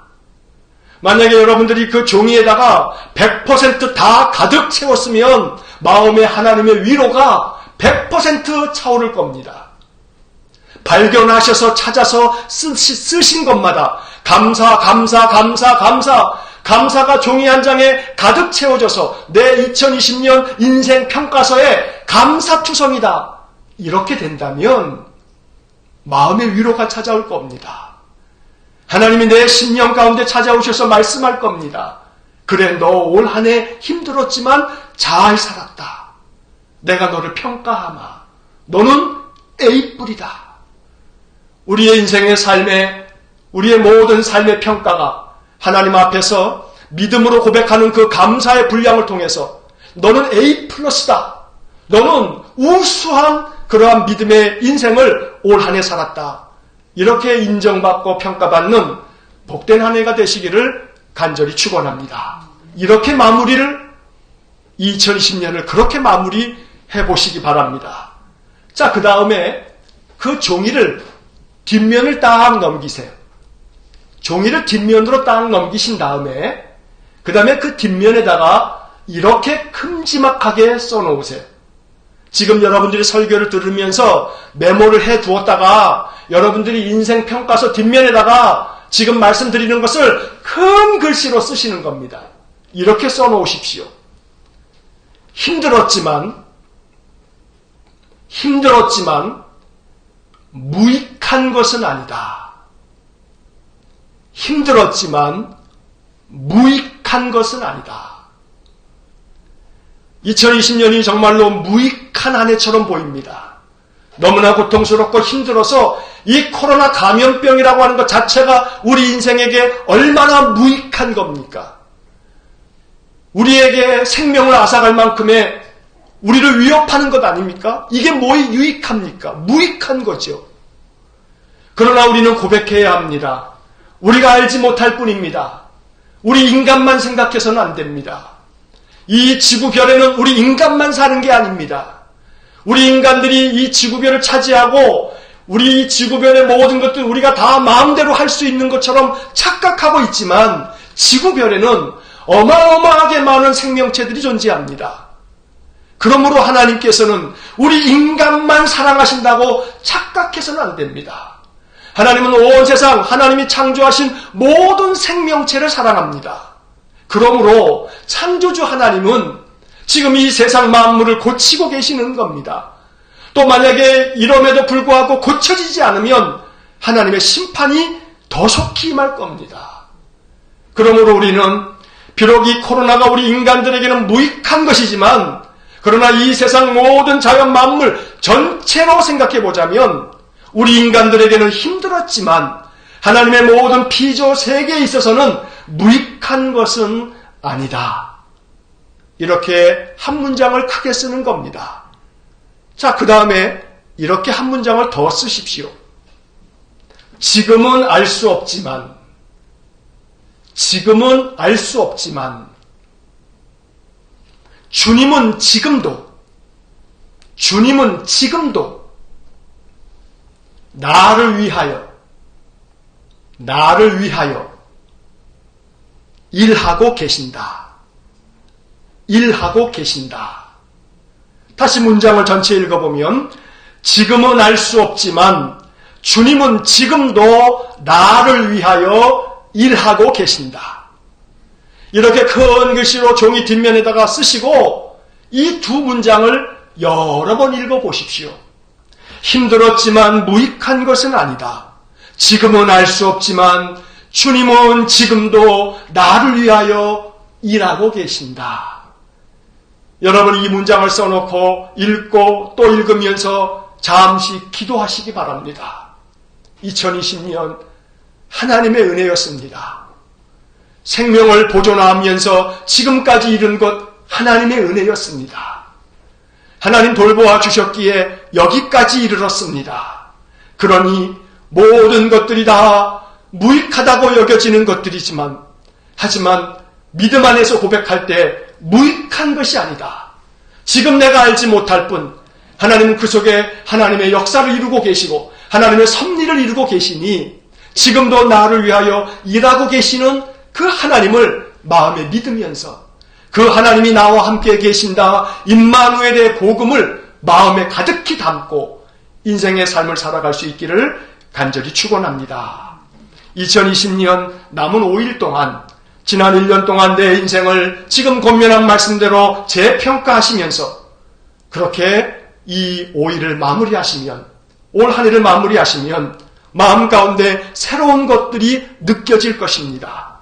만약에 여러분들이 그 종이에다가 100% 다 가득 채웠으면 마음에 하나님의 위로가 100% 차오를 겁니다. 발견하셔서 찾아서 쓰신 것마다 감사가 종이 한 장에 가득 채워져서 내 2020년 인생 평가서에 감사투성이다. 이렇게 된다면 마음의 위로가 찾아올 겁니다. 하나님이 내 심령 가운데 찾아오셔서 말씀할 겁니다. 그래, 너 올 한 해 힘들었지만 잘 살았다. 내가 너를 평가하마. 너는 A뿔이다. 우리의 인생의 삶에, 우리의 모든 삶의 평가가 하나님 앞에서 믿음으로 고백하는 그 감사의 분량을 통해서 너는 A 플러스다. 너는 우수한 그러한 믿음의 인생을 올 한 해 살았다. 이렇게 인정받고 평가받는 복된 한 해가 되시기를 간절히 축원합니다. 이렇게 마무리를 2020년을 그렇게 마무리해 보시기 바랍니다. 자, 그 다음에 그 종이를 뒷면을 딱 넘기세요. 종이를 뒷면으로 딱 넘기신 다음에 그 다음에 그 뒷면에다가 이렇게 큼지막하게 써놓으세요. 지금 여러분들이 설교를 들으면서 메모를 해 두었다가 여러분들이 인생 평가서 뒷면에다가 지금 말씀드리는 것을 큰 글씨로 쓰시는 겁니다. 이렇게 써놓으십시오. 힘들었지만 무익한 것은 아니다. 힘들었지만 무익한 것은 아니다. 2020년이 정말로 무익한 한 해처럼 보입니다. 너무나 고통스럽고 힘들어서 이 코로나 감염병이라고 하는 것 자체가 우리 인생에게 얼마나 무익한 겁니까? 우리에게 생명을 앗아갈 만큼의 우리를 위협하는 것 아닙니까? 이게 뭐에 유익합니까? 무익한 거죠. 그러나 우리는 고백해야 합니다. 우리가 알지 못할 뿐입니다. 우리 인간만 생각해서는 안 됩니다. 이 지구별에는 우리 인간만 사는 게 아닙니다. 우리 인간들이 이 지구별을 차지하고 우리 지구별의 모든 것들 우리가 다 마음대로 할 수 있는 것처럼 착각하고 있지만 지구별에는 어마어마하게 많은 생명체들이 존재합니다. 그러므로 하나님께서는 우리 인간만 사랑하신다고 착각해서는 안 됩니다. 하나님은 온 세상 하나님이 창조하신 모든 생명체를 사랑합니다. 그러므로 창조주 하나님은 지금 이 세상 만물을 고치고 계시는 겁니다. 또 만약에 이럼에도 불구하고 고쳐지지 않으면 하나님의 심판이 더 속히 임할 겁니다. 그러므로 우리는 비록 이 코로나가 우리 인간들에게는 무익한 것이지만 그러나 이 세상 모든 자연 만물 전체로 생각해 보자면 우리 인간들에게는 힘들었지만 하나님의 모든 피조 세계에 있어서는 무익한 것은 아니다. 이렇게 한 문장을 크게 쓰는 겁니다. 자, 그 다음에 이렇게 한 문장을 더 쓰십시오. 지금은 알 수 없지만 주님은 지금도 나를 위하여 일하고 계신다. 다시 문장을 전체 읽어보면 지금은 알 수 없지만 주님은 지금도 나를 위하여 일하고 계신다. 이렇게 큰 글씨로 종이 뒷면에다가 쓰시고 이 두 문장을 여러 번 읽어보십시오. 힘들었지만 무익한 것은 아니다. 지금은 알 수 없지만 주님은 지금도 나를 위하여 일하고 계신다. 여러분 이 문장을 써놓고 읽고 또 읽으면서 잠시 기도하시기 바랍니다. 2020년 하나님의 은혜였습니다. 생명을 보존하면서 지금까지 이른 것 하나님의 은혜였습니다. 하나님 돌보아 주셨기에 여기까지 이르렀습니다. 그러니 모든 것들이 다 무익하다고 여겨지는 것들이지만 하지만 믿음 안에서 고백할 때 무익한 것이 아니다. 지금 내가 알지 못할 뿐 하나님은 그 속에 하나님의 역사를 이루고 계시고 하나님의 섭리를 이루고 계시니 지금도 나를 위하여 일하고 계시는 그 하나님을 마음에 믿으면서 그 하나님이 나와 함께 계신다 임마누엘의 복음을 마음에 가득히 담고 인생의 삶을 살아갈 수 있기를 간절히 축원합니다. 2020년 남은 5일 동안, 지난 1년 동안 내 인생을 지금 권면한 말씀대로 재평가하시면서 그렇게 이 5일을 마무리하시면, 올 한 해를 마무리하시면 마음 가운데 새로운 것들이 느껴질 것입니다.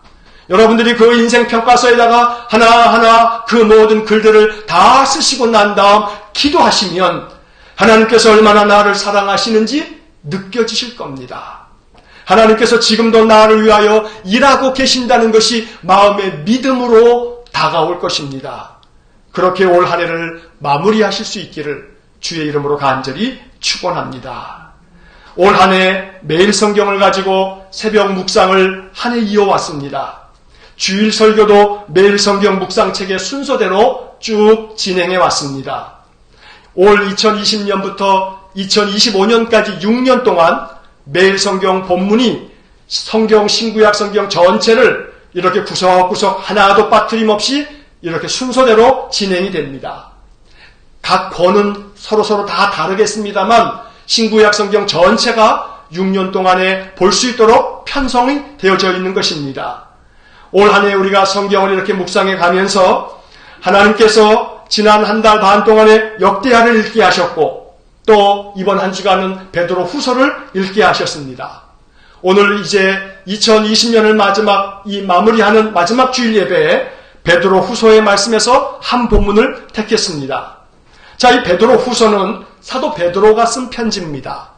여러분들이 그 인생 평가서에다가 하나하나 그 모든 글들을 다 쓰시고 난 다음 기도하시면 하나님께서 얼마나 나를 사랑하시는지 느껴지실 겁니다. 하나님께서 지금도 나를 위하여 일하고 계신다는 것이 마음의 믿음으로 다가올 것입니다. 그렇게 올 한 해를 마무리하실 수 있기를 주의 이름으로 간절히 축원합니다. 올 한 해 매일 성경을 가지고 새벽 묵상을 한 해 이어왔습니다. 주일 설교도 매일 성경 묵상책의 순서대로 쭉 진행해 왔습니다. 올 2020년부터 2025년까지 6년 동안 매일 성경 본문이 성경 신구약 성경 전체를 이렇게 구석구석 하나도 빠트림없이 이렇게 순서대로 진행이 됩니다. 각 권은 서로 다 다르겠습니다만 신구약 성경 전체가 6년 동안에 볼 수 있도록 편성이 되어져 있는 것입니다. 올 한 해 우리가 성경을 이렇게 묵상해 가면서 하나님께서 지난 한 달 반 동안에 역대하를 읽게 하셨고 또 이번 한 주간은 베드로 후서를 읽게 하셨습니다. 오늘 이제 2020년을 마무리하는 마지막 주일 예배에 베드로 후서의 말씀에서 한 본문을 택했습니다. 자, 이 베드로 후서는 사도 베드로가 쓴 편지입니다.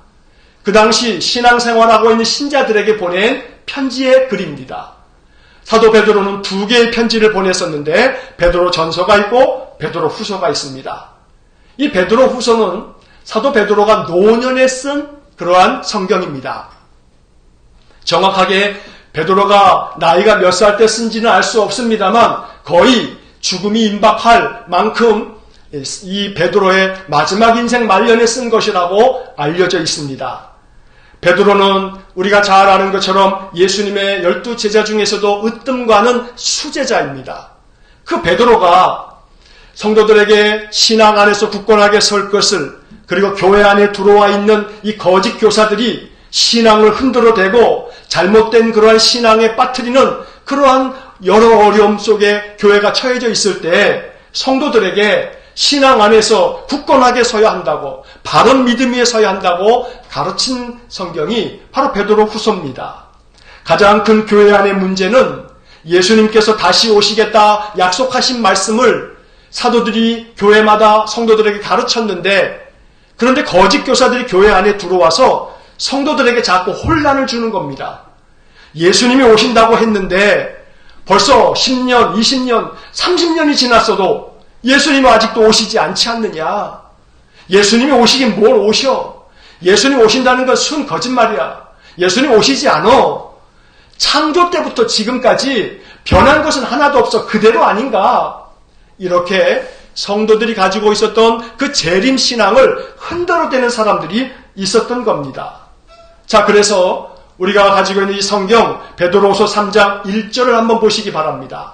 그 당시 신앙생활하고 있는 신자들에게 보낸 편지의 글입니다. 사도 베드로는 2개의 편지를 보냈었는데 베드로 전서가 있고 베드로 후서가 있습니다. 이 베드로 후서는 사도 베드로가 노년에 쓴 그러한 성경입니다. 정확하게 베드로가 나이가 몇 살 때 쓴지는 알 수 없습니다만 거의 죽음이 임박할 만큼 이 베드로의 마지막 인생 말년에 쓴 것이라고 알려져 있습니다. 베드로는 우리가 잘 아는 것처럼 예수님의 12제자 중에서도 으뜸과는 수제자입니다. 그 베드로가 성도들에게 신앙 안에서 굳건하게 설 것을, 그리고 교회 안에 들어와 있는 이 거짓 교사들이 신앙을 흔들어대고 잘못된 그러한 신앙에 빠뜨리는 그러한 여러 어려움 속에 교회가 처해져 있을 때 성도들에게 신앙 안에서 굳건하게 서야 한다고, 바른 믿음 위에 서야 한다고 가르친 성경이 바로 베드로 후서입니다. 가장 큰 교회 안의 문제는 예수님께서 다시 오시겠다 약속하신 말씀을 사도들이 교회마다 성도들에게 가르쳤는데, 그런데 거짓 교사들이 교회 안에 들어와서 성도들에게 자꾸 혼란을 주는 겁니다. 예수님이 오신다고 했는데 벌써 10년, 20년, 30년이 지났어도 예수님은 아직도 오시지 않지 않느냐. 예수님이 오시긴 뭘 오셔. 예수님 오신다는 건 순 거짓말이야. 예수님 오시지 않아. 창조 때부터 지금까지 변한 것은 하나도 없어. 그대로 아닌가. 이렇게 성도들이 가지고 있었던 그 재림신앙을 흔들어대는 사람들이 있었던 겁니다. 자, 그래서 우리가 가지고 있는 이 성경 베드로후서 3장 1절을 한번 보시기 바랍니다.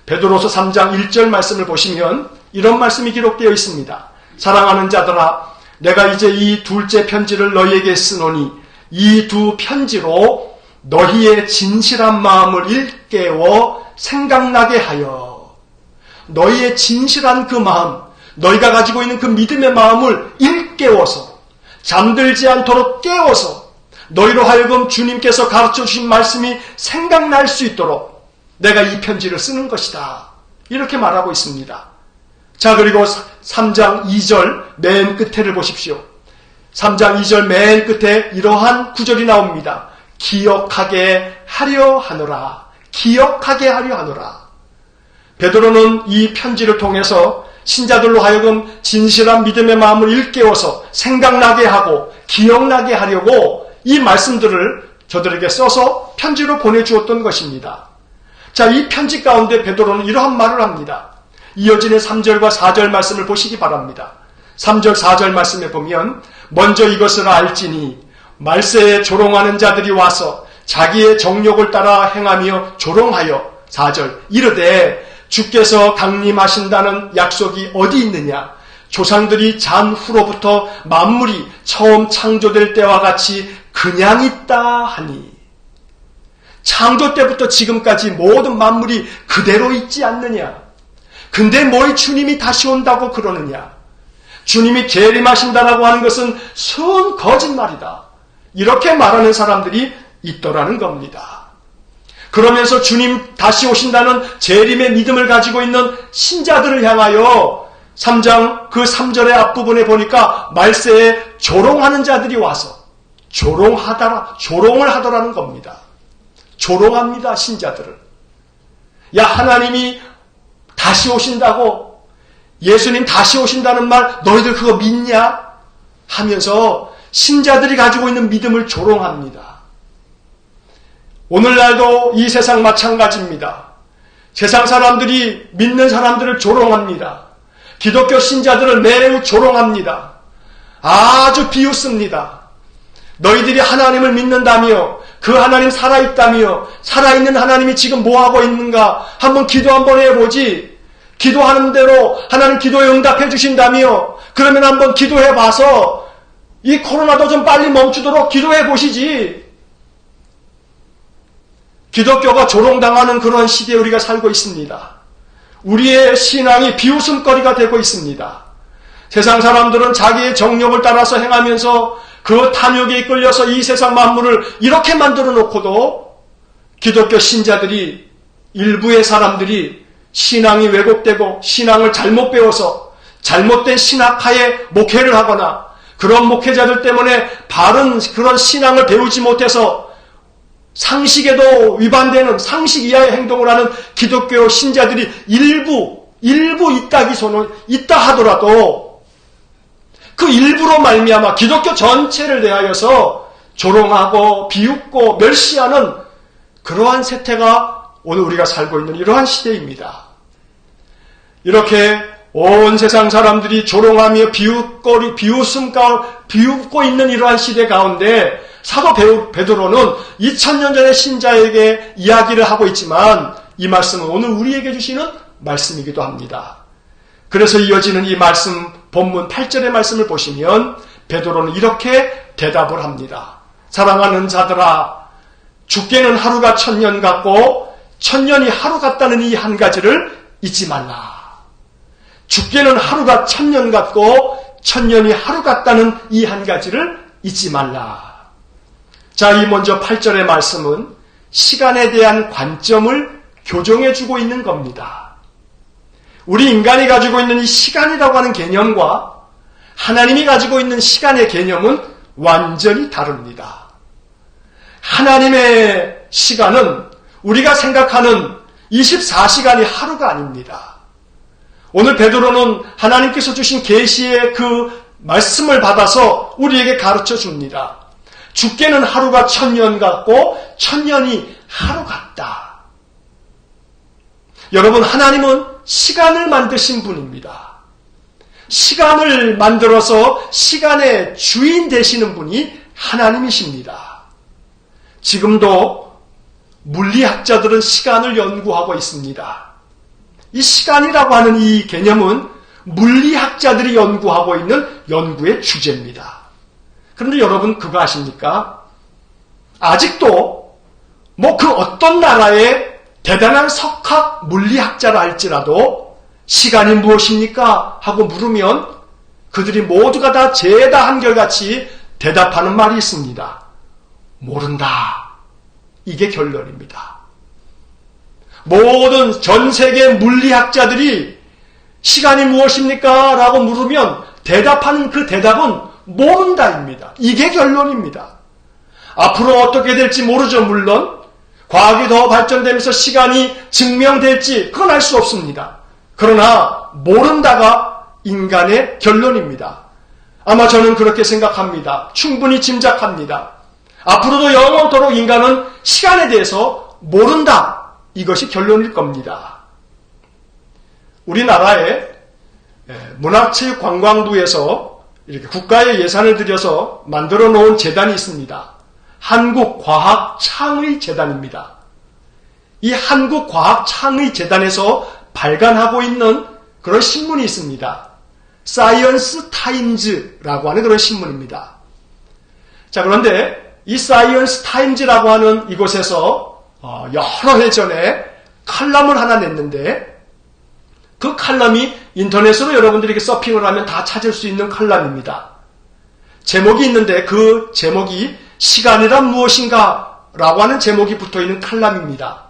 베드로후서 3장 1절 말씀을 보시면 이런 말씀이 기록되어 있습니다. 사랑하는 자들아, 내가 이제 이 둘째 편지를 너희에게 쓰노니 이 두 편지로 너희의 진실한 마음을 일깨워 생각나게 하여, 너희의 진실한 그 마음, 너희가 가지고 있는 그 믿음의 마음을 일깨워서, 잠들지 않도록 깨워서 너희로 하여금 주님께서 가르쳐 주신 말씀이 생각날 수 있도록 내가 이 편지를 쓰는 것이다. 이렇게 말하고 있습니다. 자, 그리고 3장 2절 맨 끝에를 보십시오. 3장 2절 맨 끝에 이러한 구절이 나옵니다. 기억하게 하려 하노라. 기억하게 하려 하노라. 베드로는 이 편지를 통해서 신자들로 하여금 진실한 믿음의 마음을 일깨워서 생각나게 하고 기억나게 하려고 이 말씀들을 저들에게 써서 편지로 보내주었던 것입니다. 자, 이 편지 가운데 베드로는 이러한 말을 합니다. 이어지는 3절과 4절 말씀을 보시기 바랍니다. 3절, 4절 말씀에 보면 먼저 이것을 알지니 말세에 조롱하는 자들이 와서 자기의 정욕을 따라 행하며 조롱하여 4절 이르되 주께서 강림하신다는 약속이 어디 있느냐? 조상들이 잔 후로부터 만물이 처음 창조될 때와 같이 그냥 있다 하니 창조 때부터 지금까지 모든 만물이 그대로 있지 않느냐? 근데 뭘 주님이 다시 온다고 그러느냐? 주님이 재림하신다라고 하는 것은 순 거짓말이다. 이렇게 말하는 사람들이 있더라는 겁니다. 그러면서 주님 다시 오신다는 재림의 믿음을 가지고 있는 신자들을 향하여 3장 그 3절의 앞부분에 보니까 말세에 조롱하는 자들이 와서 조롱을 하더라는 겁니다. 조롱합니다, 신자들을. 야, 하나님이 다시 오신다고, 예수님 다시 오신다는 말 너희들 그거 믿냐? 하면서 신자들이 가지고 있는 믿음을 조롱합니다. 오늘날도 이 세상 마찬가지입니다. 세상 사람들이 믿는 사람들을 조롱합니다. 기독교 신자들을 매우 조롱합니다. 아주 비웃습니다. 너희들이 하나님을 믿는다며, 그 하나님 살아있다며, 살아있는 하나님이 지금 뭐하고 있는가 한번 기도 한번 해보지. 기도하는 대로 하나님 기도에 응답해 주신다며, 그러면 한번 기도해 봐서 이 코로나도 좀 빨리 멈추도록 기도해 보시지. 기독교가 조롱당하는 그런 시대에 우리가 살고 있습니다. 우리의 신앙이 비웃음거리가 되고 있습니다. 세상 사람들은 자기의 정욕을 따라서 행하면서 그 탐욕에 이끌려서 이 세상 만물을 이렇게 만들어 놓고도 기독교 신자들이, 일부의 사람들이 신앙이 왜곡되고 신앙을 잘못 배워서 잘못된 신학하에 목회를 하거나 그런 목회자들 때문에 바른 그런 신앙을 배우지 못해서 상식에도 위반되는 상식 이하의 행동을 하는 기독교 신자들이 일부 있다 하더라도 그 일부로 말미암아 기독교 전체를 대하여서 조롱하고 비웃고 멸시하는 그러한 세태가 오늘 우리가 살고 있는 이러한 시대입니다. 이렇게 온 세상 사람들이 조롱하며 비웃고 있는 이러한 시대 가운데 사도 베드로는 2000년 전의 신자에게 이야기를 하고 있지만 이 말씀은 오늘 우리에게 주시는 말씀이기도 합니다. 그래서 이어지는 이 말씀 본문 8절의 말씀을 보시면 베드로는 이렇게 대답을 합니다. 사랑하는 자들아, 죽게는 하루가 1000년 같고 1000년이 하루 같다는 이 한 가지를 잊지 말라. 죽게는 하루가 1000년 같고 1000년이 하루 같다는 이 한 가지를 잊지 말라. 자, 이 먼저 8절의 말씀은 시간에 대한 관점을 교정해주고 있는 겁니다. 우리 인간이 가지고 있는 이 시간이라고 하는 개념과 하나님이 가지고 있는 시간의 개념은 완전히 다릅니다. 하나님의 시간은 우리가 생각하는 24시간이 하루가 아닙니다. 오늘 베드로는 하나님께서 주신 계시의 그 말씀을 받아서 우리에게 가르쳐 줍니다. 죽게는 하루가 1000년 같고 1000년이 하루 같다. 여러분, 하나님은 시간을 만드신 분입니다. 시간을 만들어서 시간의 주인 되시는 분이 하나님이십니다. 지금도 물리학자들은 시간을 연구하고 있습니다. 이 시간이라고 하는 이 개념은 물리학자들이 연구하고 있는 연구의 주제입니다. 그런데 여러분 그거 아십니까? 아직도 그 어떤 나라의 대단한 석학 물리학자라 할지라도 시간이 무엇입니까? 하고 물으면 그들이 모두가 다 죄다 한결같이 대답하는 말이 있습니다. 모른다. 이게 결론입니다. 모든 전 세계 물리학자들이 시간이 무엇입니까? 라고 물으면 대답하는 그 대답은 모른다입니다. 이게 결론입니다. 앞으로 어떻게 될지 모르죠. 물론 과학이 더 발전되면서 시간이 증명될지 그건 알 수 없습니다. 그러나 모른다가 인간의 결론입니다. 아마 저는 그렇게 생각합니다. 충분히 짐작합니다. 앞으로도 영원토록 인간은 시간에 대해서 모른다. 이것이 결론일 겁니다. 우리나라의 문화체육관광부에서 이렇게 국가의 예산을 들여서 만들어 놓은 재단이 있습니다. 한국과학창의재단입니다. 이 한국과학창의재단에서 발간하고 있는 그런 신문이 있습니다. 사이언스 타임즈라고 하는 그런 신문입니다. 자, 그런데 이 사이언스 타임즈라고 하는 이곳에서 여러 해 전에 칼럼을 하나 냈는데 그 칼럼이 인터넷으로 여러분들이 이렇게 서핑을 하면 다 찾을 수 있는 칼럼입니다. 제목이 있는데 그 제목이 시간이란 무엇인가 라고 하는 제목이 붙어있는 칼럼입니다.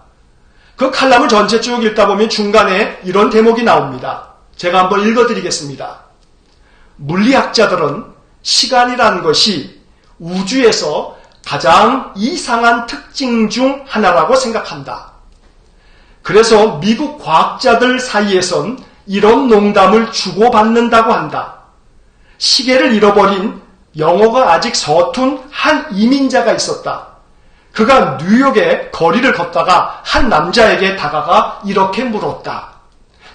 그 칼럼을 전체 쭉 읽다 보면 중간에 이런 대목이 나옵니다. 제가 한번 읽어드리겠습니다. 물리학자들은 시간이라는 것이 우주에서 가장 이상한 특징 중 하나라고 생각한다. 그래서 미국 과학자들 사이에선 이런 농담을 주고받는다고 한다. 시계를 잃어버린 영어가 아직 서툰 한 이민자가 있었다. 그가 뉴욕에 거리를 걷다가 한 남자에게 다가가 이렇게 물었다.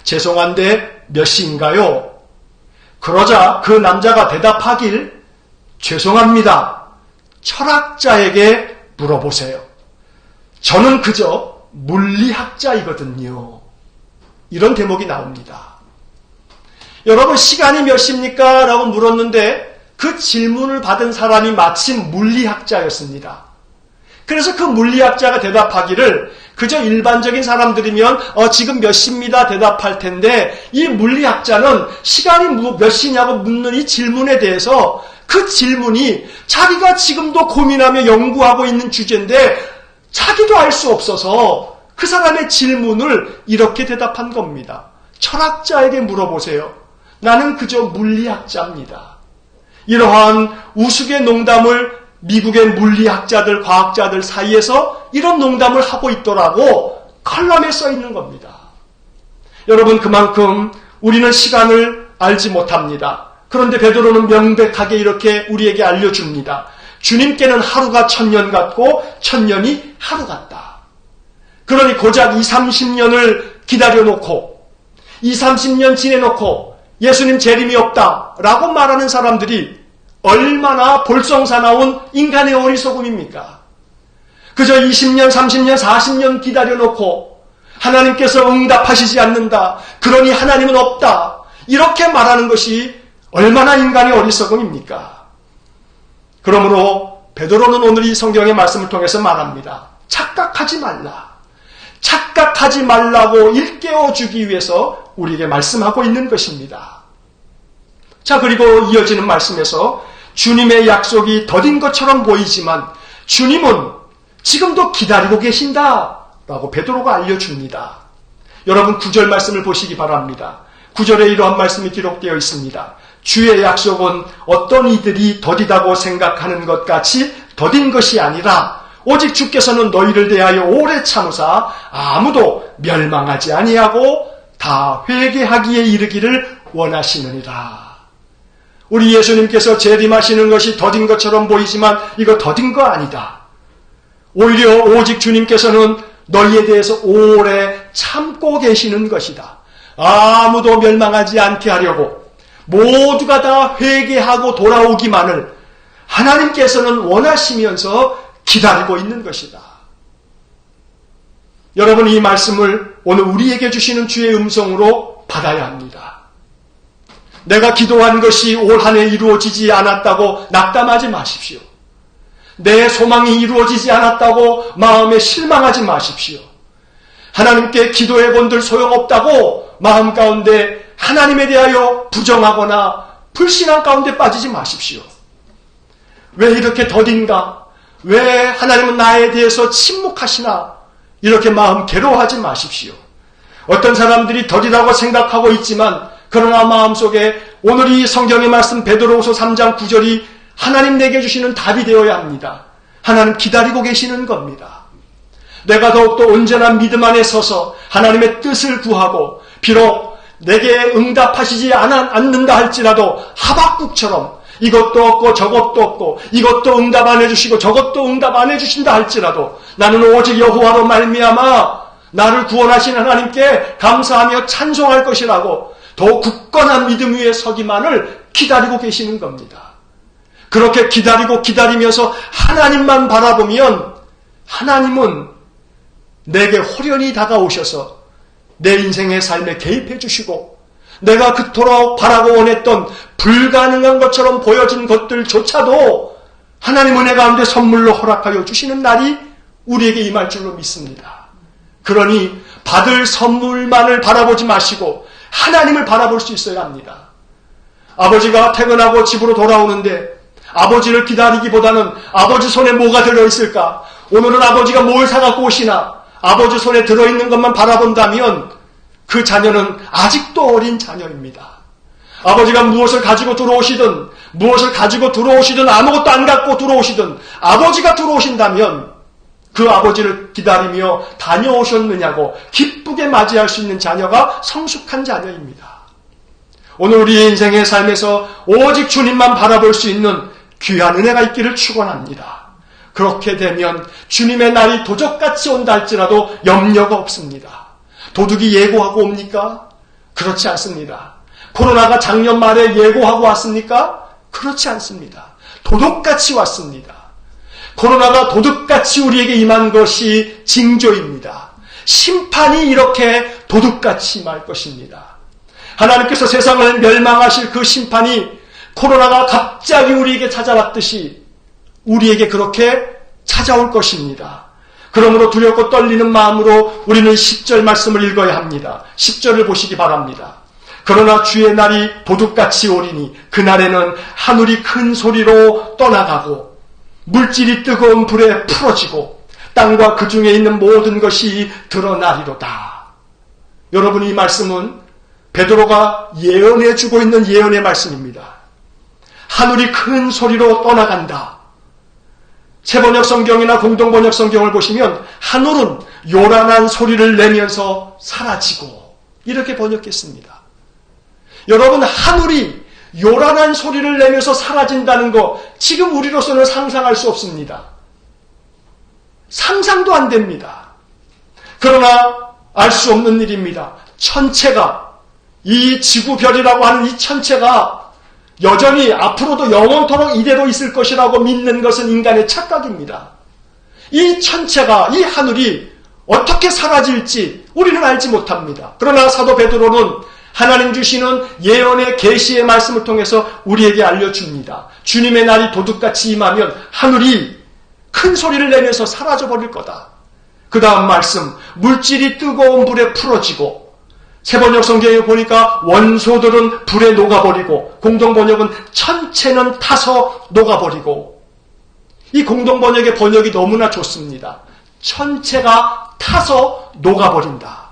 죄송한데 몇 시인가요? 그러자 그 남자가 대답하길, 죄송합니다. 철학자에게 물어보세요. 저는 그저 물리학자이거든요. 이런 대목이 나옵니다. 여러분, 시간이 몇 시입니까? 라고 물었는데 그 질문을 받은 사람이 마침 물리학자였습니다. 그래서 그 물리학자가 대답하기를 그저 일반적인 사람들이면 지금 몇 시입니다 대답할 텐데 이 물리학자는 시간이 몇 시냐고 묻는 이 질문에 대해서 그 질문이 자기가 지금도 고민하며 연구하고 있는 주제인데 자기도 알 수 없어서 그 사람의 질문을 이렇게 대답한 겁니다. 철학자에게 물어보세요. 나는 그저 물리학자입니다. 이러한 우스개 농담을 미국의 물리학자들, 과학자들 사이에서 이런 농담을 하고 있더라고 칼럼에 써 있는 겁니다. 여러분, 그만큼 우리는 시간을 알지 못합니다. 그런데 베드로는 명백하게 이렇게 우리에게 알려줍니다. 주님께는 하루가 1000년 같고 1000년이 하루 같다. 그러니 고작 20-30년을 기다려놓고 20-30년 지내놓고 예수님 재림이 없다라고 말하는 사람들이 얼마나 볼썽사나운 인간의 어리석음입니까? 그저 20년, 30년, 40년 기다려놓고 하나님께서 응답하시지 않는다. 그러니 하나님은 없다. 이렇게 말하는 것이 얼마나 인간의 어리석음입니까? 그러므로 베드로는 오늘 이 성경의 말씀을 통해서 말합니다. 착각하지 말라. 착각하지 말라고 일깨워주기 위해서 우리에게 말씀하고 있는 것입니다. 자, 그리고 이어지는 말씀에서 주님의 약속이 더딘 것처럼 보이지만 주님은 지금도 기다리고 계신다 라고 베드로가 알려줍니다. 여러분 9절 말씀을 보시기 바랍니다. 9절에 이러한 말씀이 기록되어 있습니다. 주의 약속은 어떤 이들이 더디다고 생각하는 것 같이 더딘 것이 아니라 오직 주께서는 너희를 대하여 오래 참으사 아무도 멸망하지 아니하고 다 회개하기에 이르기를 원하시느니라. 우리 예수님께서 재림하시는 것이 더딘 것처럼 보이지만 이거 더딘 거 아니다. 오히려 오직 주님께서는 너희에 대해서 오래 참고 계시는 것이다. 아무도 멸망하지 않게 하려고 모두가 다 회개하고 돌아오기만을 하나님께서는 원하시면서 기다리고 있는 것이다. 여러분, 이 말씀을 오늘 우리에게 주시는 주의 음성으로 받아야 합니다. 내가 기도한 것이 올 한 해 이루어지지 않았다고 낙담하지 마십시오. 내 소망이 이루어지지 않았다고 마음에 실망하지 마십시오. 하나님께 기도해 본들 소용없다고 마음 가운데 하나님에 대하여 부정하거나 불신앙 가운데 빠지지 마십시오. 왜 이렇게 더딘가? 왜 하나님은 나에 대해서 침묵하시나? 이렇게 마음 괴로워하지 마십시오. 어떤 사람들이 더디다고 생각하고 있지만 그러나 마음속에 오늘 이 성경의 말씀 베드로후서 3장 9절이 하나님 내게 주시는 답이 되어야 합니다. 하나님 기다리고 계시는 겁니다. 내가 더욱더 온전한 믿음 안에 서서 하나님의 뜻을 구하고 비록 내게 응답하시지 않는다 할지라도 하박국처럼 이것도 없고 저것도 없고 이것도 응답 안 해주시고 저것도 응답 안 해주신다 할지라도 나는 오직 여호와로 말미암아 나를 구원하신 하나님께 감사하며 찬송할 것이라고 더 굳건한 믿음 위에 서기만을 기다리고 계시는 겁니다. 그렇게 기다리면서 하나님만 바라보면 하나님은 내게 호련히 다가오셔서 내 인생의 삶에 개입해 주시고 내가 그토록 바라고 원했던 불가능한 것처럼 보여진 것들조차도 하나님 은혜 가운데 선물로 허락하여 주시는 날이 우리에게 임할 줄로 믿습니다. 그러니 받을 선물만을 바라보지 마시고 하나님을 바라볼 수 있어야 합니다. 아버지가 퇴근하고 집으로 돌아오는데 아버지를 기다리기보다는 아버지 손에 뭐가 들어있을까? 오늘은 아버지가 뭘 사갖고 오시나? 아버지 손에 들어있는 것만 바라본다면 그 자녀는 아직도 어린 자녀입니다. 아버지가 무엇을 가지고 들어오시든 아무것도 안 갖고 들어오시든 아버지가 들어오신다면 그 아버지를 기다리며 다녀오셨느냐고 기쁘게 맞이할 수 있는 자녀가 성숙한 자녀입니다. 오늘 우리의 인생의 삶에서 오직 주님만 바라볼 수 있는 귀한 은혜가 있기를 축원합니다. 그렇게 되면 주님의 날이 도적같이 온다 할지라도 염려가 없습니다. 도둑이 예고하고 옵니까? 그렇지 않습니다. 코로나가 작년 말에 예고하고 왔습니까? 그렇지 않습니다. 도둑같이 왔습니다. 코로나가 도둑같이 우리에게 임한 것이 징조입니다. 심판이 이렇게 도둑같이 임할 것입니다. 하나님께서 세상을 멸망하실 그 심판이 코로나가 갑자기 우리에게 찾아왔듯이 우리에게 그렇게 찾아올 것입니다. 그러므로 두렵고 떨리는 마음으로 우리는 10절 말씀을 읽어야 합니다. 10절을 보시기 바랍니다. 그러나 주의 날이 도둑같이 오리니 그날에는 하늘이 큰 소리로 떠나가고 물질이 뜨거운 불에 풀어지고 땅과 그 중에 있는 모든 것이 드러나리로다. 여러분, 이 말씀은 베드로가 예언해주고 있는 예언의 말씀입니다. 하늘이 큰 소리로 떠나간다. 세번역 성경이나 공동번역 성경을 보시면 하늘은 요란한 소리를 내면서 사라지고 이렇게 번역했습니다. 여러분, 하늘이 요란한 소리를 내면서 사라진다는 거 지금 우리로서는 상상할 수 없습니다. 상상도 안 됩니다. 그러나 알 수 없는 일입니다. 천체가, 이 지구별이라고 하는 이 천체가 여전히 앞으로도 영원토록 이대로 있을 것이라고 믿는 것은 인간의 착각입니다. 이 천체가, 이 하늘이 어떻게 사라질지 우리는 알지 못합니다. 그러나 사도 베드로는 하나님 주시는 예언의 계시의 말씀을 통해서 우리에게 알려줍니다. 주님의 날이 도둑같이 임하면 하늘이 큰 소리를 내면서 사라져버릴 거다. 그 다음 말씀, 물질이 뜨거운 불에 풀어지고, 세번역 성경에 보니까 원소들은 불에 녹아버리고, 공동번역은 천체는 타서 녹아버리고, 이 공동번역의 번역이 너무나 좋습니다. 천체가 타서 녹아버린다.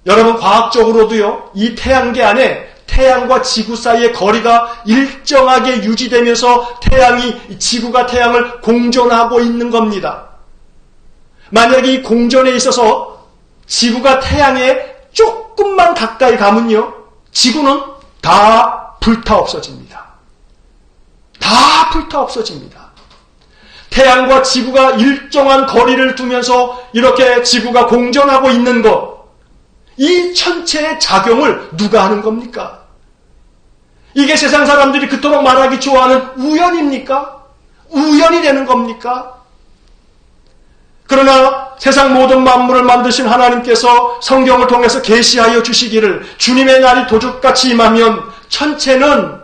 여러분, 과학적으로도요, 이 태양계 안에 태양과 지구 사이의 거리가 일정하게 유지되면서 지구가 태양을 공전하고 있는 겁니다. 만약에 이 공전에 있어서 지구가 태양에 조금만 가까이 가면요, 지구는 다 불타 없어집니다. 다 불타 없어집니다. 태양과 지구가 일정한 거리를 두면서 이렇게 지구가 공전하고 있는 것, 이 천체의 작용을 누가 하는 겁니까? 이게 세상 사람들이 그토록 말하기 좋아하는 우연입니까? 우연이 되는 겁니까? 그러나 세상 모든 만물을 만드신 하나님께서 성경을 통해서 계시하여 주시기를 주님의 날이 도둑같이 임하면 천체는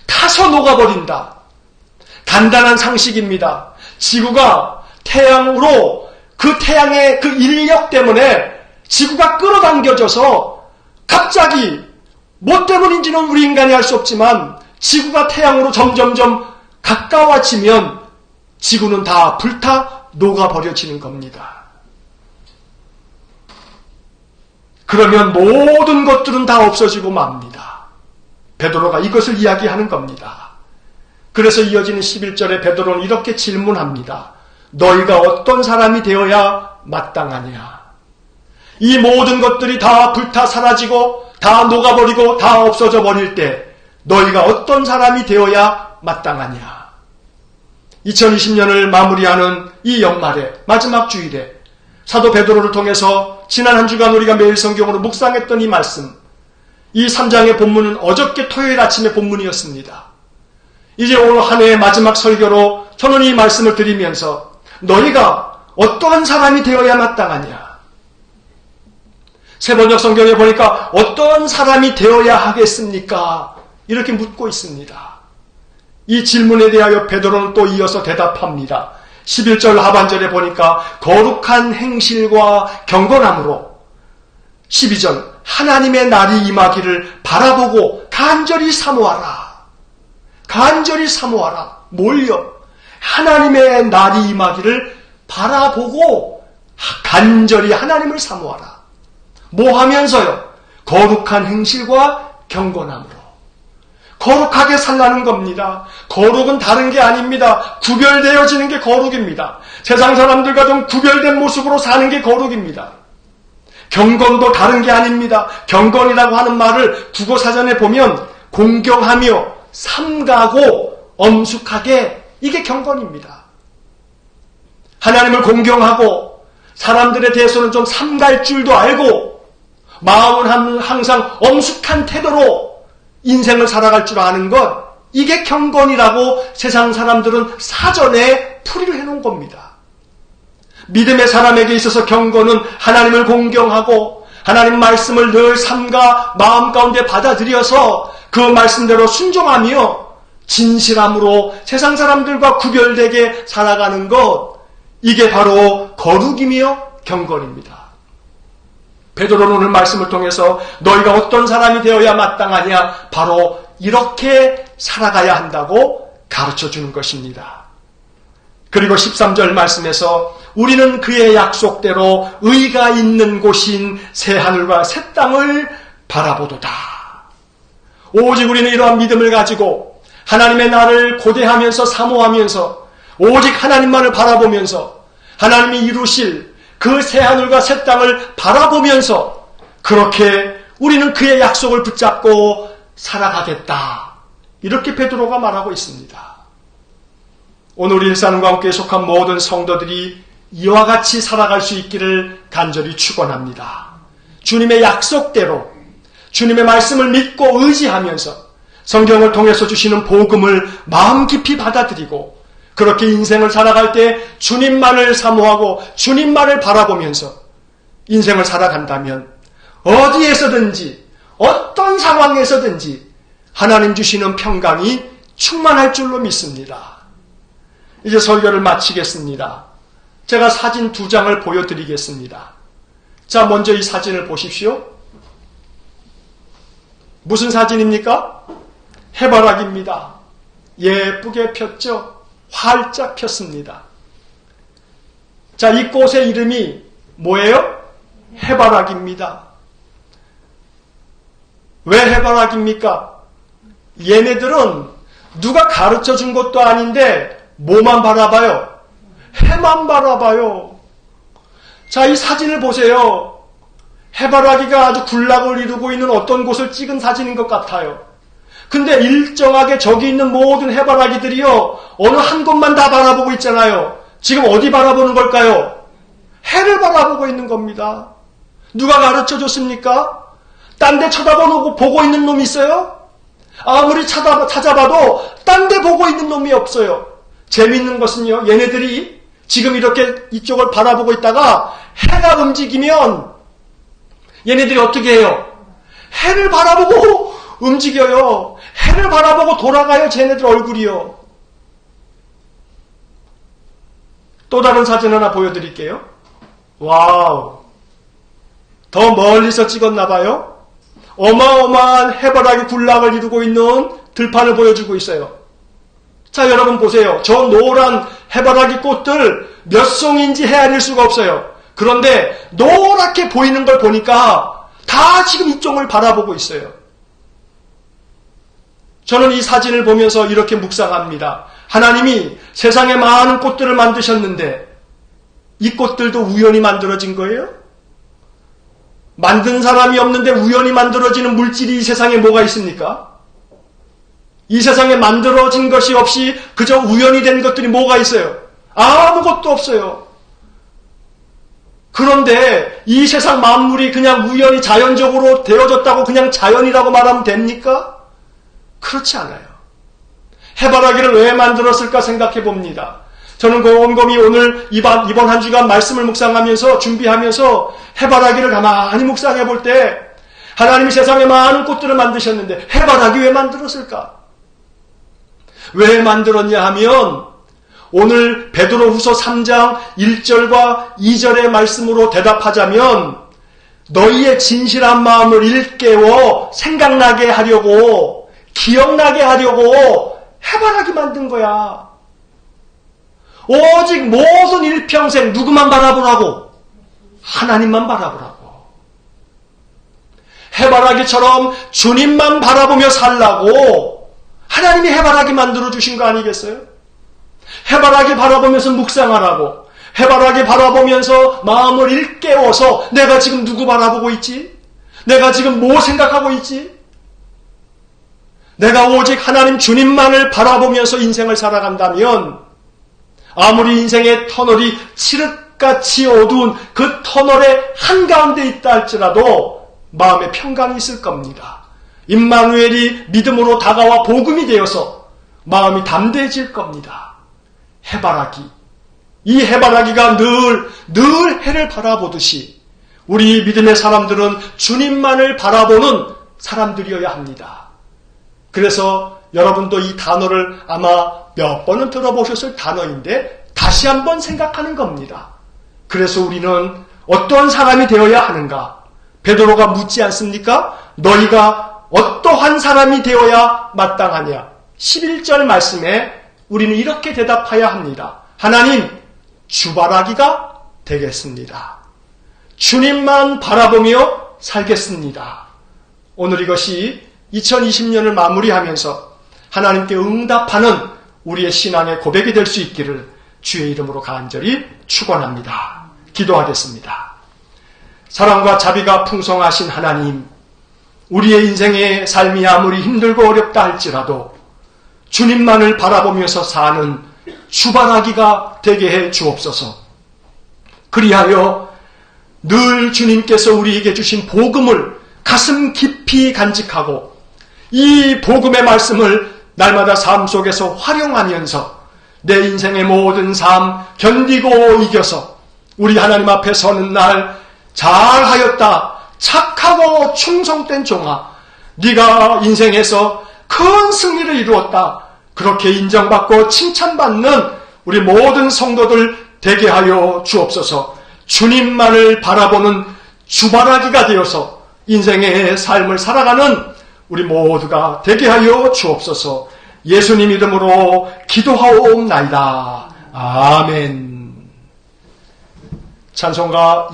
타서 녹아버린다. 간단한 상식입니다. 지구가 태양으로 그 태양의 그 인력 때문에 지구가 끌어당겨져서 갑자기 뭐 때문인지는 우리 인간이 알 수 없지만 지구가 태양으로 점점점 가까워지면 지구는 다 불타 녹아버려지는 겁니다. 그러면 모든 것들은 다 없어지고 맙니다. 베드로가 이것을 이야기하는 겁니다. 그래서 이어지는 11절에 베드로는 이렇게 질문합니다. 너희가 어떤 사람이 되어야 마땅하냐? 이 모든 것들이 다 불타 사라지고 다 녹아버리고 다 없어져 버릴 때 너희가 어떤 사람이 되어야 마땅하냐? 2020년을 마무리하는 이 연말에 마지막 주일에 사도 베드로를 통해서 지난 한 주간 우리가 매일 성경으로 묵상했던 이 말씀, 이 3장의 본문은 어저께 토요일 아침의 본문이었습니다. 이제 오늘 한 해의 마지막 설교로 저는 이 말씀을 드리면서 너희가 어떠한 사람이 되어야 마땅하냐? 새 번역 성경에 보니까 어떤 사람이 되어야 하겠습니까? 이렇게 묻고 있습니다. 이 질문에 대하여 베드로는 또 이어서 대답합니다. 11절 하반절에 보니까 거룩한 행실과 경건함으로 12절 하나님의 날이 임하기를 바라보고 간절히 사모하라. 간절히 사모하라. 뭘요? 하나님의 날이 임하기를 바라보고 간절히 하나님을 사모하라. 뭐 하면서요? 거룩한 행실과 경건함으로. 거룩하게 살라는 겁니다. 거룩은 다른 게 아닙니다. 구별되어지는 게 거룩입니다. 세상 사람들과 좀 구별된 모습으로 사는 게 거룩입니다. 경건도 다른 게 아닙니다. 경건이라고 하는 말을 국어사전에 보면 공경하며 삼가고 엄숙하게, 이게 경건입니다. 하나님을 공경하고 사람들에 대해서는 좀 삼갈 줄도 알고 마음은 항상 엄숙한 태도로 인생을 살아갈 줄 아는 것, 이게 경건이라고 세상 사람들은 사전에 풀이를 해놓은 겁니다. 믿음의 사람에게 있어서 경건은 하나님을 공경하고 하나님 말씀을 늘 삼가 마음 가운데 받아들여서 그 말씀대로 순종하며 진실함으로 세상 사람들과 구별되게 살아가는 것, 이게 바로 거룩이며 경건입니다. 베드로는 오늘 말씀을 통해서 너희가 어떤 사람이 되어야 마땅하냐, 바로 이렇게 살아가야 한다고 가르쳐주는 것입니다. 그리고 13절 말씀에서 우리는 그의 약속대로 의가 있는 곳인 새 하늘과 새 땅을 바라보도다. 오직 우리는 이러한 믿음을 가지고 하나님의 날을 고대하면서 사모하면서 오직 하나님만을 바라보면서 하나님이 이루실 그 새하늘과 새 땅을 바라보면서 그렇게 우리는 그의 약속을 붙잡고 살아가겠다. 이렇게 베드로가 말하고 있습니다. 오늘 우리 일산광교회에 속한 모든 성도들이 이와 같이 살아갈 수 있기를 간절히 축원합니다. 주님의 약속대로 주님의 말씀을 믿고 의지하면서 성경을 통해서 주시는 복음을 마음 깊이 받아들이고 그렇게 인생을 살아갈 때 주님만을 사모하고 주님만을 바라보면서 인생을 살아간다면 어디에서든지 어떤 상황에서든지 하나님 주시는 평강이 충만할 줄로 믿습니다. 이제 설교를 마치겠습니다. 제가 사진 2장을 보여드리겠습니다. 자, 먼저 이 사진을 보십시오. 무슨 사진입니까? 해바라기입니다. 예쁘게 폈죠? 활짝 폈습니다. 자, 이 꽃의 이름이 뭐예요? 해바라기입니다. 왜 해바라기입니까? 얘네들은 누가 가르쳐 준 것도 아닌데 뭐만 바라봐요? 해만 바라봐요. 자, 이 사진을 보세요. 해바라기가 아주 군락을 이루고 있는 어떤 곳을 찍은 사진인 것 같아요. 근데 일정하게 저기 있는 모든 해바라기들이요, 어느 한 곳만 다 바라보고 있잖아요. 지금 어디 바라보는 걸까요? 해를 바라보고 있는 겁니다. 누가 가르쳐 줬습니까? 딴 데 보고 있는 놈이 있어요? 아무리 찾아봐도 딴 데 보고 있는 놈이 없어요. 재밌는 것은요, 얘네들이 지금 이렇게 이쪽을 바라보고 있다가 해가 움직이면 얘네들이 어떻게 해요? 해를 바라보고 움직여요. 해를 바라보고 돌아가요. 쟤네들 얼굴이요. 또 다른 사진 하나 보여드릴게요. 와우. 더 멀리서 찍었나 봐요. 어마어마한 해바라기 군락을 이루고 있는 들판을 보여주고 있어요. 자, 여러분 보세요. 저 노란 해바라기 꽃들 몇 송인지 헤아릴 수가 없어요. 그런데 노랗게 보이는 걸 보니까 다 지금 이쪽을 바라보고 있어요. 저는 이 사진을 보면서 이렇게 묵상합니다. 하나님이 세상에 많은 꽃들을 만드셨는데 이 꽃들도 우연히 만들어진 거예요? 만든 사람이 없는데 우연히 만들어지는 물질이 이 세상에 뭐가 있습니까? 이 세상에 만들어진 것이 없이 그저 우연히 된 것들이 뭐가 있어요? 아무것도 없어요. 그런데 이 세상 만물이 그냥 우연히 자연적으로 되어졌다고 그냥 자연이라고 말하면 됩니까? 그렇지 않아요. 해바라기를 왜 만들었을까 생각해 봅니다. 저는 곰곰이 오늘 이번 한 주간 말씀을 묵상하면서 준비하면서 해바라기를 가만히 묵상해 볼 때 하나님이 세상에 많은 꽃들을 만드셨는데 해바라기 왜 만들었을까? 왜 만들었냐 하면 오늘 베드로후서 3장 1절과 2절의 말씀으로 대답하자면 너희의 진실한 마음을 일깨워 생각나게 하려고 기억나게 하려고 해바라기 만든 거야. 오직 모든 일평생 누구만 바라보라고? 하나님만 바라보라고. 해바라기처럼 주님만 바라보며 살라고 하나님이 해바라기 만들어 주신 거 아니겠어요? 해바라기 바라보면서 묵상하라고. 해바라기 바라보면서 마음을 일깨워서 내가 지금 누구 바라보고 있지? 내가 지금 뭐 생각하고 있지? 내가 오직 하나님 주님만을 바라보면서 인생을 살아간다면 아무리 인생의 터널이 칠흑같이 어두운 그 터널의 한가운데 있다 할지라도 마음에 평강이 있을 겁니다. 임마누엘이 믿음으로 다가와 복음이 되어서 마음이 담대해질 겁니다. 해바라기. 이 해바라기가 늘 해를 바라보듯이 우리 믿음의 사람들은 주님만을 바라보는 사람들이어야 합니다. 그래서 여러분도 이 단어를 아마 몇 번은 들어보셨을 단어인데 다시 한번 생각하는 겁니다. 그래서 우리는 어떠한 사람이 되어야 하는가? 베드로가 묻지 않습니까? 너희가 어떠한 사람이 되어야 마땅하냐? 11절 말씀에 우리는 이렇게 대답해야 합니다. 하나님, 주바라기가 되겠습니다. 주님만 바라보며 살겠습니다. 오늘 이것이 2020년을 마무리하면서 하나님께 응답하는 우리의 신앙의 고백이 될 수 있기를 주의 이름으로 간절히 축원합니다. 기도하겠습니다. 사랑과 자비가 풍성하신 하나님, 우리의 인생의 삶이 아무리 힘들고 어렵다 할지라도 주님만을 바라보면서 사는 주바라기가 되게 해 주옵소서. 그리하여 늘 주님께서 우리에게 주신 복음을 가슴 깊이 간직하고 이 복음의 말씀을 날마다 삶 속에서 활용하면서 내 인생의 모든 삶 견디고 이겨서 우리 하나님 앞에 서는 날 잘하였다, 착하고 충성된 종아, 네가 인생에서 큰 승리를 이루었다, 그렇게 인정받고 칭찬받는 우리 모든 성도들 되게 하여 주옵소서. 주님만을 바라보는 주바라기가 되어서 인생의 삶을 살아가는 우리 모두가 되게 하여 주옵소서. 예수님 이름으로 기도하옵나이다. 아멘. 찬송가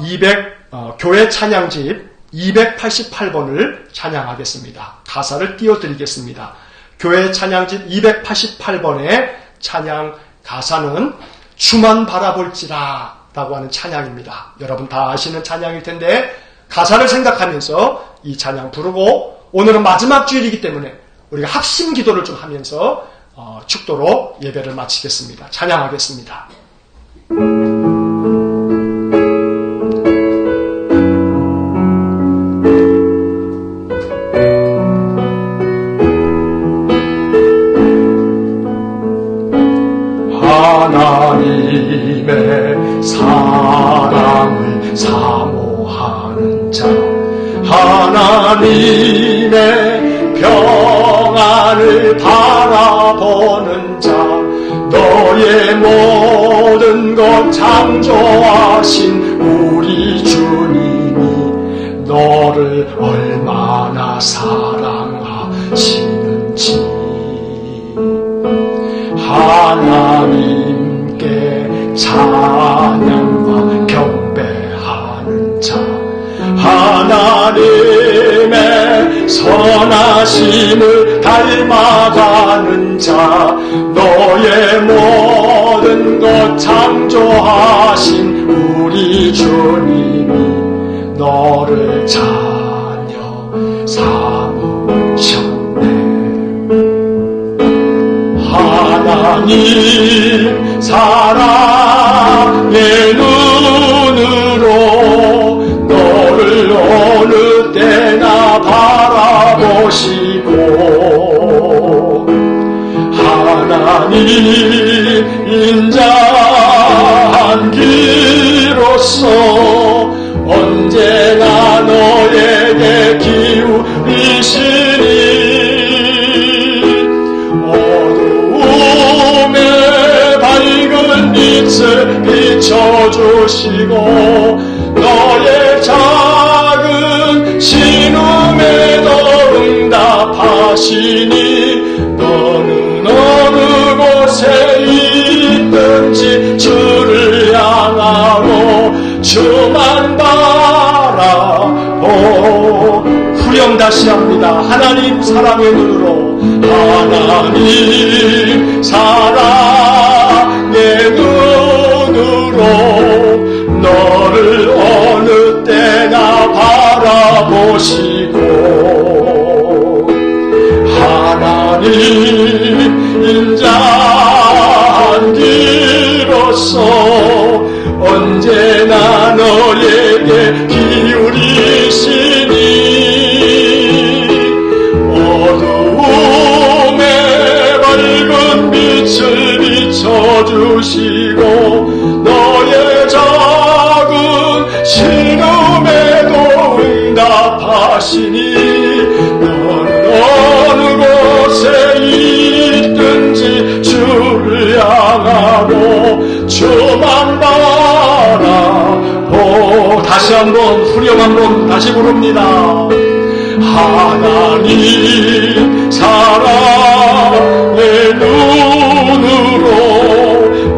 교회 찬양집 288번을 찬양하겠습니다. 가사를 띄워드리겠습니다. 교회 찬양집 288번의 찬양 가사는 주만 바라볼지라 라고 하는 찬양입니다. 여러분 다 아시는 찬양일 텐데 가사를 생각하면서 이 찬양 부르고 오늘은 마지막 주일이기 때문에 우리가 합심 기도를 좀 하면서 축도로 예배를 마치겠습니다. 찬양하겠습니다. 하나님의 사랑을 사모하는 자, 하나님의 평안을 바라보는 자, 너의 모든 것 창조하신 우리 주님이 너를 얼마나 사랑하시는지 하나님께 찬양과 경배하는 자, 하나님의 선하심을 닮아가는 자, 너의 모든 것 창조하신 우리 주님이 너를 자녀 삼으셨네. 하나님 사랑의 눈으로 너를 어느 때나 바라보시고 하나님 인자한 기로서 언제나 너에게 기울이시니 어두움에 밝은 빛을 비춰주시고 너의 작은 신음에도 응답하시니 너는 어느 곳에 있든지 주를 향하고 주만 바라보. 후렴 다시 합니다. 하나님 사랑의 눈으로, 하나님 사랑의 눈으로 너를 어느 때나 바라보시고 하나님 인자한 기로서 언제나 너에게 기울이시니 어두움에 밝은 빛을 비춰주시고 너의 작은 신음에도 응답하시니 너는 어느 곳에 있든지 주를 향하고 주만 바라보. 다시 한번 후렴 한번 다시 부릅니다. 하나님 사랑의 눈으로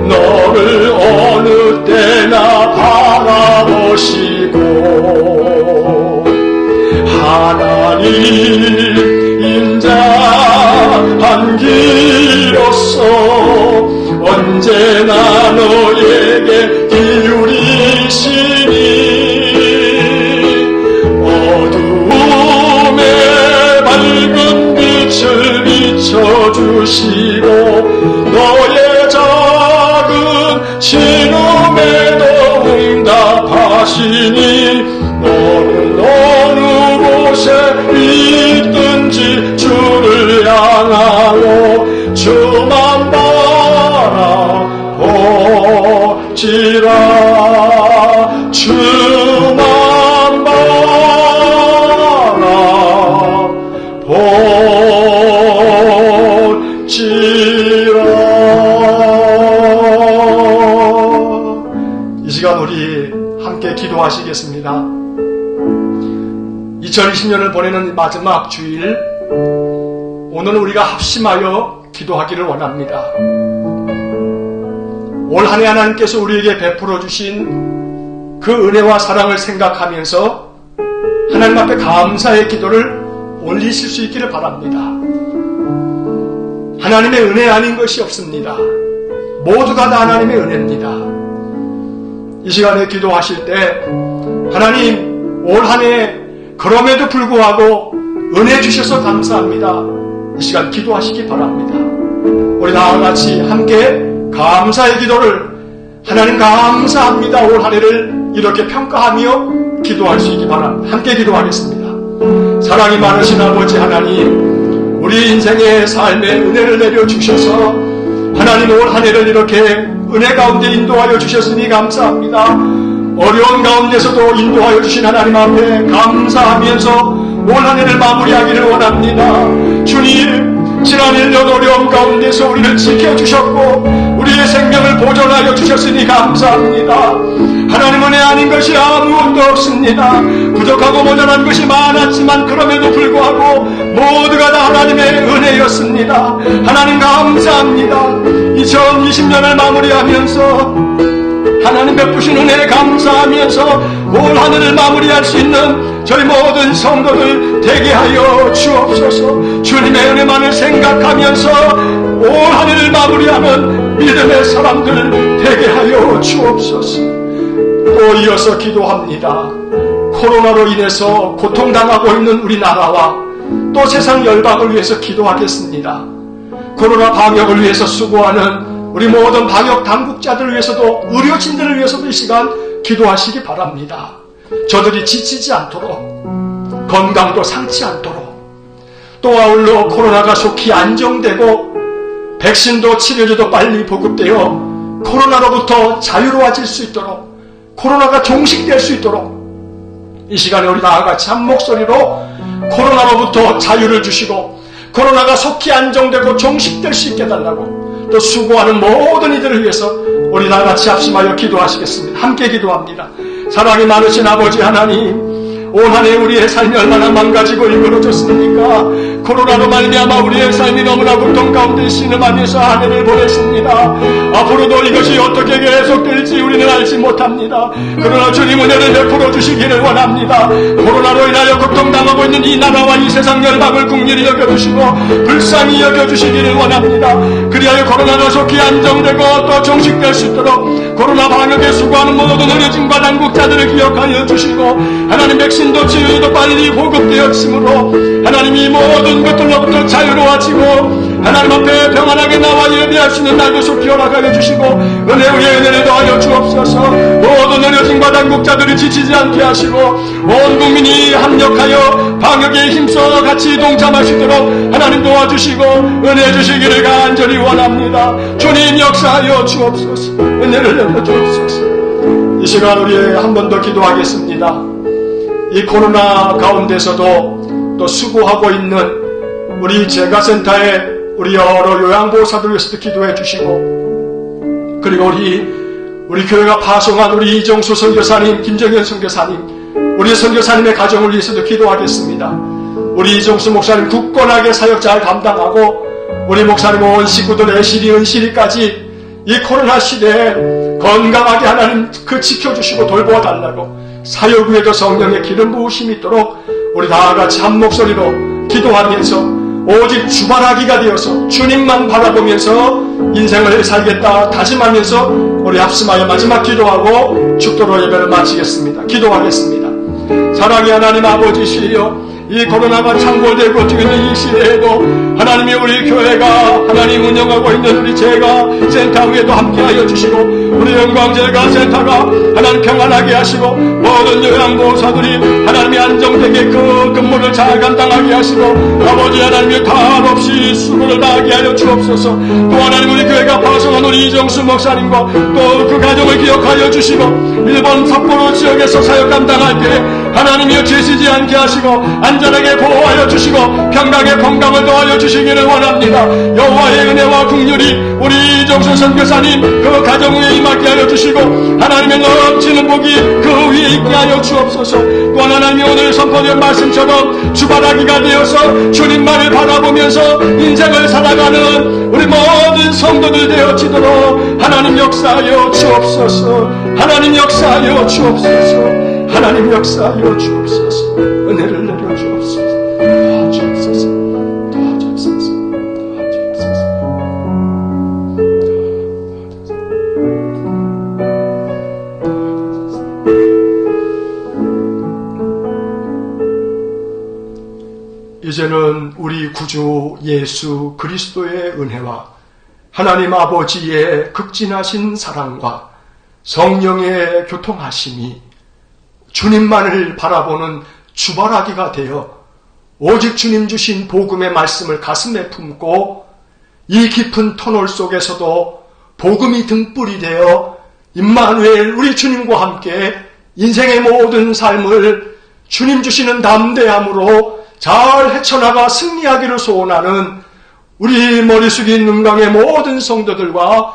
너를 어느 때나 바라보시고 하나님 인자한 기로서 언제나 너에게 기울이시니 어두움에 밝은 빛을 비춰주시고 너의 작은 신음에도 응답하시니 너는 어느 곳에 있든지 주를 향하고 주만 바라보지라. 주만 바라보지라. 이 시간 우리 함께 기도하시겠습니다. 2020년을 보내는 마지막 주일, 오늘 우리가 합심하여 기도하기를 원합니다. 올 한 해 하나님께서 우리에게 베풀어 주신 그 은혜와 사랑을 생각하면서 하나님 앞에 감사의 기도를 올리실 수 있기를 바랍니다. 하나님의 은혜 아닌 것이 없습니다. 모두가 다 하나님의 은혜입니다. 이 시간에 기도하실 때 하나님 올 한 해 그럼에도 불구하고 은혜 주셔서 감사합니다. 이 시간 기도하시기 바랍니다. 우리 다같이 함께 감사의 기도를 하나님 감사합니다. 올 한 해를 이렇게 평가하며 기도할 수 있기 바랍니다. 함께 기도하겠습니다. 사랑이 많으신 아버지 하나님, 우리 인생의 삶에 은혜를 내려주셔서 하나님 올 한 해를 이렇게 은혜 가운데 인도하여 주셨으니 감사합니다. 어려운 가운데서도 인도하여 주신 하나님 앞에 감사하면서 올 한 해를 마무리하기를 원합니다. 주님, 지난 1년 어려움 가운데서 우리를 지켜주셨고 우리의 생명을 보존하여 주셨으니 감사합니다. 하나님 은혜 아닌 것이 아무것도 없습니다. 부족하고 모자란 것이 많았지만 그럼에도 불구하고 모두가 다 하나님의 은혜였습니다. 하나님 감사합니다. 2020년을 마무리하면서 하나님 베푸신 은혜에 감사하면서 올 하늘을 마무리할 수 있는 저희 모든 성도들 되게 하여 주옵소서. 주님의 은혜만을 생각하면서 올 하늘을 마무리하는 믿음의 사람들 되게 하여 주옵소서. 또 이어서 기도합니다. 코로나로 인해서 고통당하고 있는 우리나라와 또 세상 열방을 위해서 기도하겠습니다. 코로나 방역을 위해서 수고하는 우리 모든 방역 당국자들을 위해서도 의료진들을 위해서도 이 시간 기도하시기 바랍니다. 저들이 지치지 않도록, 건강도 상치 않도록, 또 아울러 코로나가 속히 안정되고 백신도 치료제도 빨리 보급되어 코로나로부터 자유로워질 수 있도록, 코로나가 종식될 수 있도록 이 시간에 우리 다같이 한 목소리로 코로나로부터 자유를 주시고 코로나가 속히 안정되고 종식될 수 있게 해달라고, 또 수고하는 모든 이들을 위해서 우리 다같이 합심하여 기도하시겠습니다. 함께 기도합니다. 사랑이 많으신 아버지 하나님, 올 한 해 우리의 삶이 얼마나 망가지고 일그러졌습니까? 코로나로 말미암아 우리의 삶이 너무나 고통 가운데 신음하면서 한 해를 보냈습니다. 앞으로도 이것이 어떻게 계속될지 우리는 알지 못합니다. 그러나 주님 은혜를 베풀어 주시기를 원합니다. 코로나로 인하여 고통당하고 있는 이 나라와 이 세상 열방을 긍휼히 여겨주시고 불쌍히 여겨주시기를 원합니다. 그리하여 코로나가 속히 안정되고 또 종식될 수 있도록 코로나 방역에 수고하는 모든 의료진과 당국자들을 기억하여 주시고, 하나님 백신도 치료도 빨리 보급되었으므로 하나님이 모든 것들로부터 자유로워지고 하나님 앞에 평안하게 나와 예배할 수 있는 날도 속히 허락하여 주시고 은혜 위에 은혜를 더하여 주옵소서. 모든 의료진과 당국자들이 지치지 않게 하시고 온 국민이 합력하여 방역에 힘써 같이 동참할 수 있도록 하나님 도와주시고 은혜 주시기를 간절히 원합니다. 주님 역사하여 주옵소서. 은혜를 내려 주옵소서. 이 시간 우리 한 번 더 기도하겠습니다. 이 코로나 가운데서도 또 수고하고 있는 우리 재가센터의 우리 여러 요양보호사들 위해서도 기도해 주시고, 그리고 우리 교회가 파송한 우리 이정수 선교사님, 김정현 선교사님, 우리 선교사님의 가정을 위해서도 기도하겠습니다. 우리 이정수 목사님 굳건하게 사역 잘 감당하고 우리 목사님 온 식구들 애실이 은실이까지 이 코로나 시대에 건강하게 하나님 지켜주시고 돌보아달라고, 사역 위에도 성령의 기름 부으심이 있도록 우리 다같이 한 목소리로 기도하면서 오직 주바라기가 되어서 주님만 바라보면서 인생을 살겠다 다짐하면서 우리 합심하여 마지막 기도하고 축도로 예배를 마치겠습니다. 기도하겠습니다. 사랑의 하나님 아버지시여, 이 코로나가 창궐되고 있는 이 시대에도 하나님이 우리 교회가 하나님 운영하고 있는 우리 제가 센터 위에도 함께하여 주시고 우리 영광 제가 센터가 하나님 평안하게 하시고 모든 요양보호사들이 하나님이 안정되게 그 근무를 잘 감당하게 하시고 아버지 하나님이 탈 없이 수고를 다하게 하여 주옵소서. 또 하나님 우리 교회가 파송한 우리 이정수 목사님과 또 그 가정을 기억하여 주시고 일본 삿포로 지역에서 사역 감당할 때 하나님이여 지치지 않게 하시고 안전하게 보호하여 주시고 평강의 건강을 더하여 주시기를 원합니다. 여호와의 은혜와 긍휼이 우리 이정수 선교사님 그 가정 위에 임하게 하여 주시고 하나님의 넘치는 복이 그 위에 있게 하여 주옵소서. 또한 하나님이 오늘 선포된 말씀처럼 주바라기가 되어서 주님만을 바라보면서 인생을 살아가는 우리 모든 성도들 되어지도록 하나님 역사하여 주옵소서. 하나님 역사하여 주옵소서. 하나님 역사하여 주옵소서. 은혜를 내려 주옵소서. 도와주옵소서. 도와주옵소서. 이제는 우리 구주 예수 그리스도의 은혜와 하나님 아버지의 극진하신 사랑과 성령의 교통하심이 주님만을 바라보는 주바라기가 되어 오직 주님 주신 복음의 말씀을 가슴에 품고 이 깊은 터널 속에서도 복음이 등불이 되어 임마누엘 우리 주님과 함께 인생의 모든 삶을 주님 주시는 담대함으로 잘 헤쳐나가 승리하기를 소원하는 우리 머리 숙인 은강의 모든 성도들과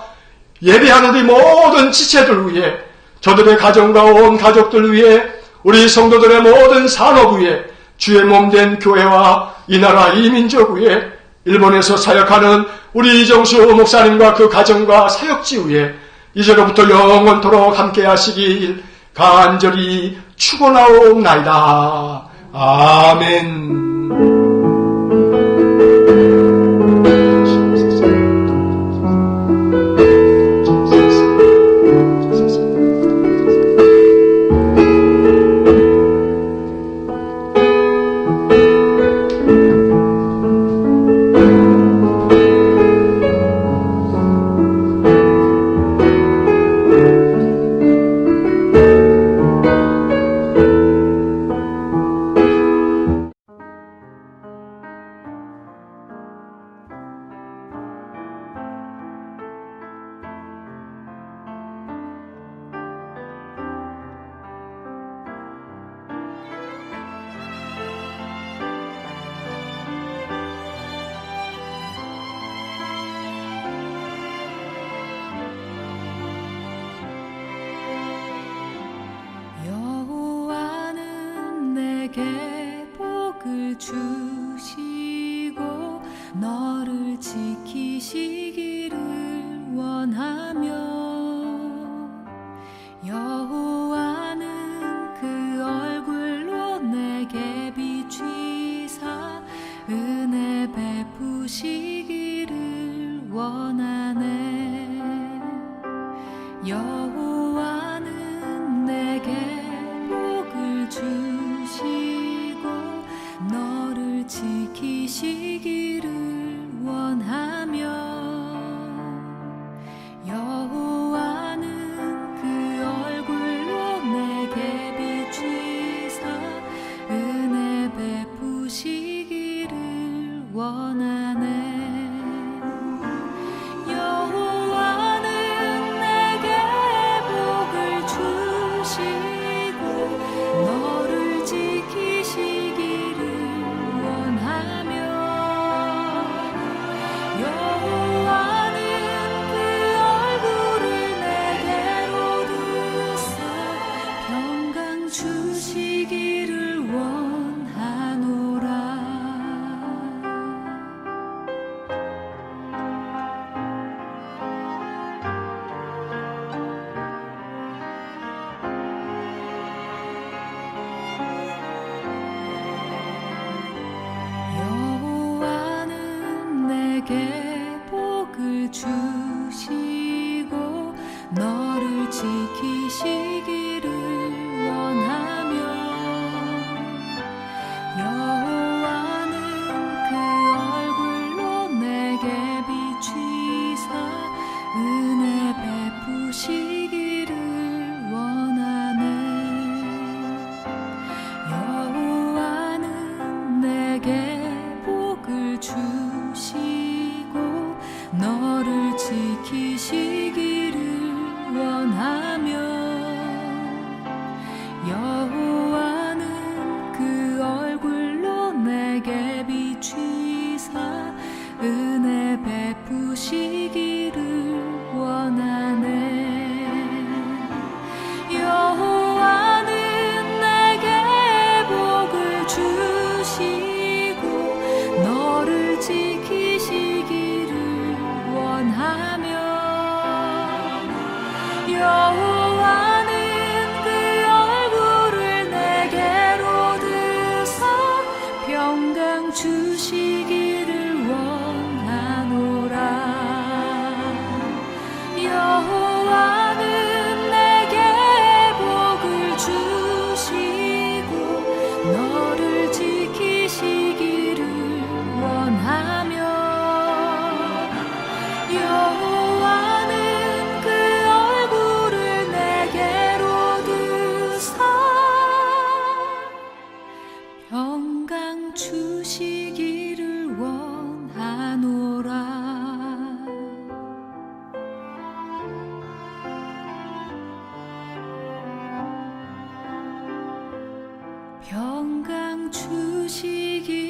예배하는 우리 모든 지체들 위해, 저들의 가정과 온 가족들 위해, 우리 성도들의 모든 산업 위해, 주의 몸된 교회와 이 나라 이 민족 위해, 일본에서 사역하는 우리 이정수 목사님과 그 가정과 사역지 위해 이제로부터 영원토록 함께 하시길 간절히 축원하옵나이다. 아멘. 여호와는 내게 복을 주시고 너를 지키시기를 원하며 여호와는 그 얼굴로 내게 비추사 은혜 베푸시기를 원하네. 여호와는 내게 복을 주시고 너를 지키시기를 원하며 여호와는 그 얼굴을 내게로 드사 평강 주시기를 원하노라. 여호와는 내게 복을 주시고 너를 지키시기를 원하며 여호와는 그 얼굴로 내게 비추사 은혜 베푸시기를 원하네. 여호와는 내게 복을 주시고 너를 지키시기를 원하며 여호와는 그 얼굴로 내게 비추사 은혜 베푸시기를 원하네. 여호와는 내게 복을 주시고 너를 지키시기를 원하며 여호와는 그 얼굴을 내게로 드사 평강 주시기를 원하노라. 여호와는 내게 복을 주시고 너를 지키시기를 원하며 여호와는 그 얼굴을 내게로 드사 평강 주시기를 원하노라. 평강 주시기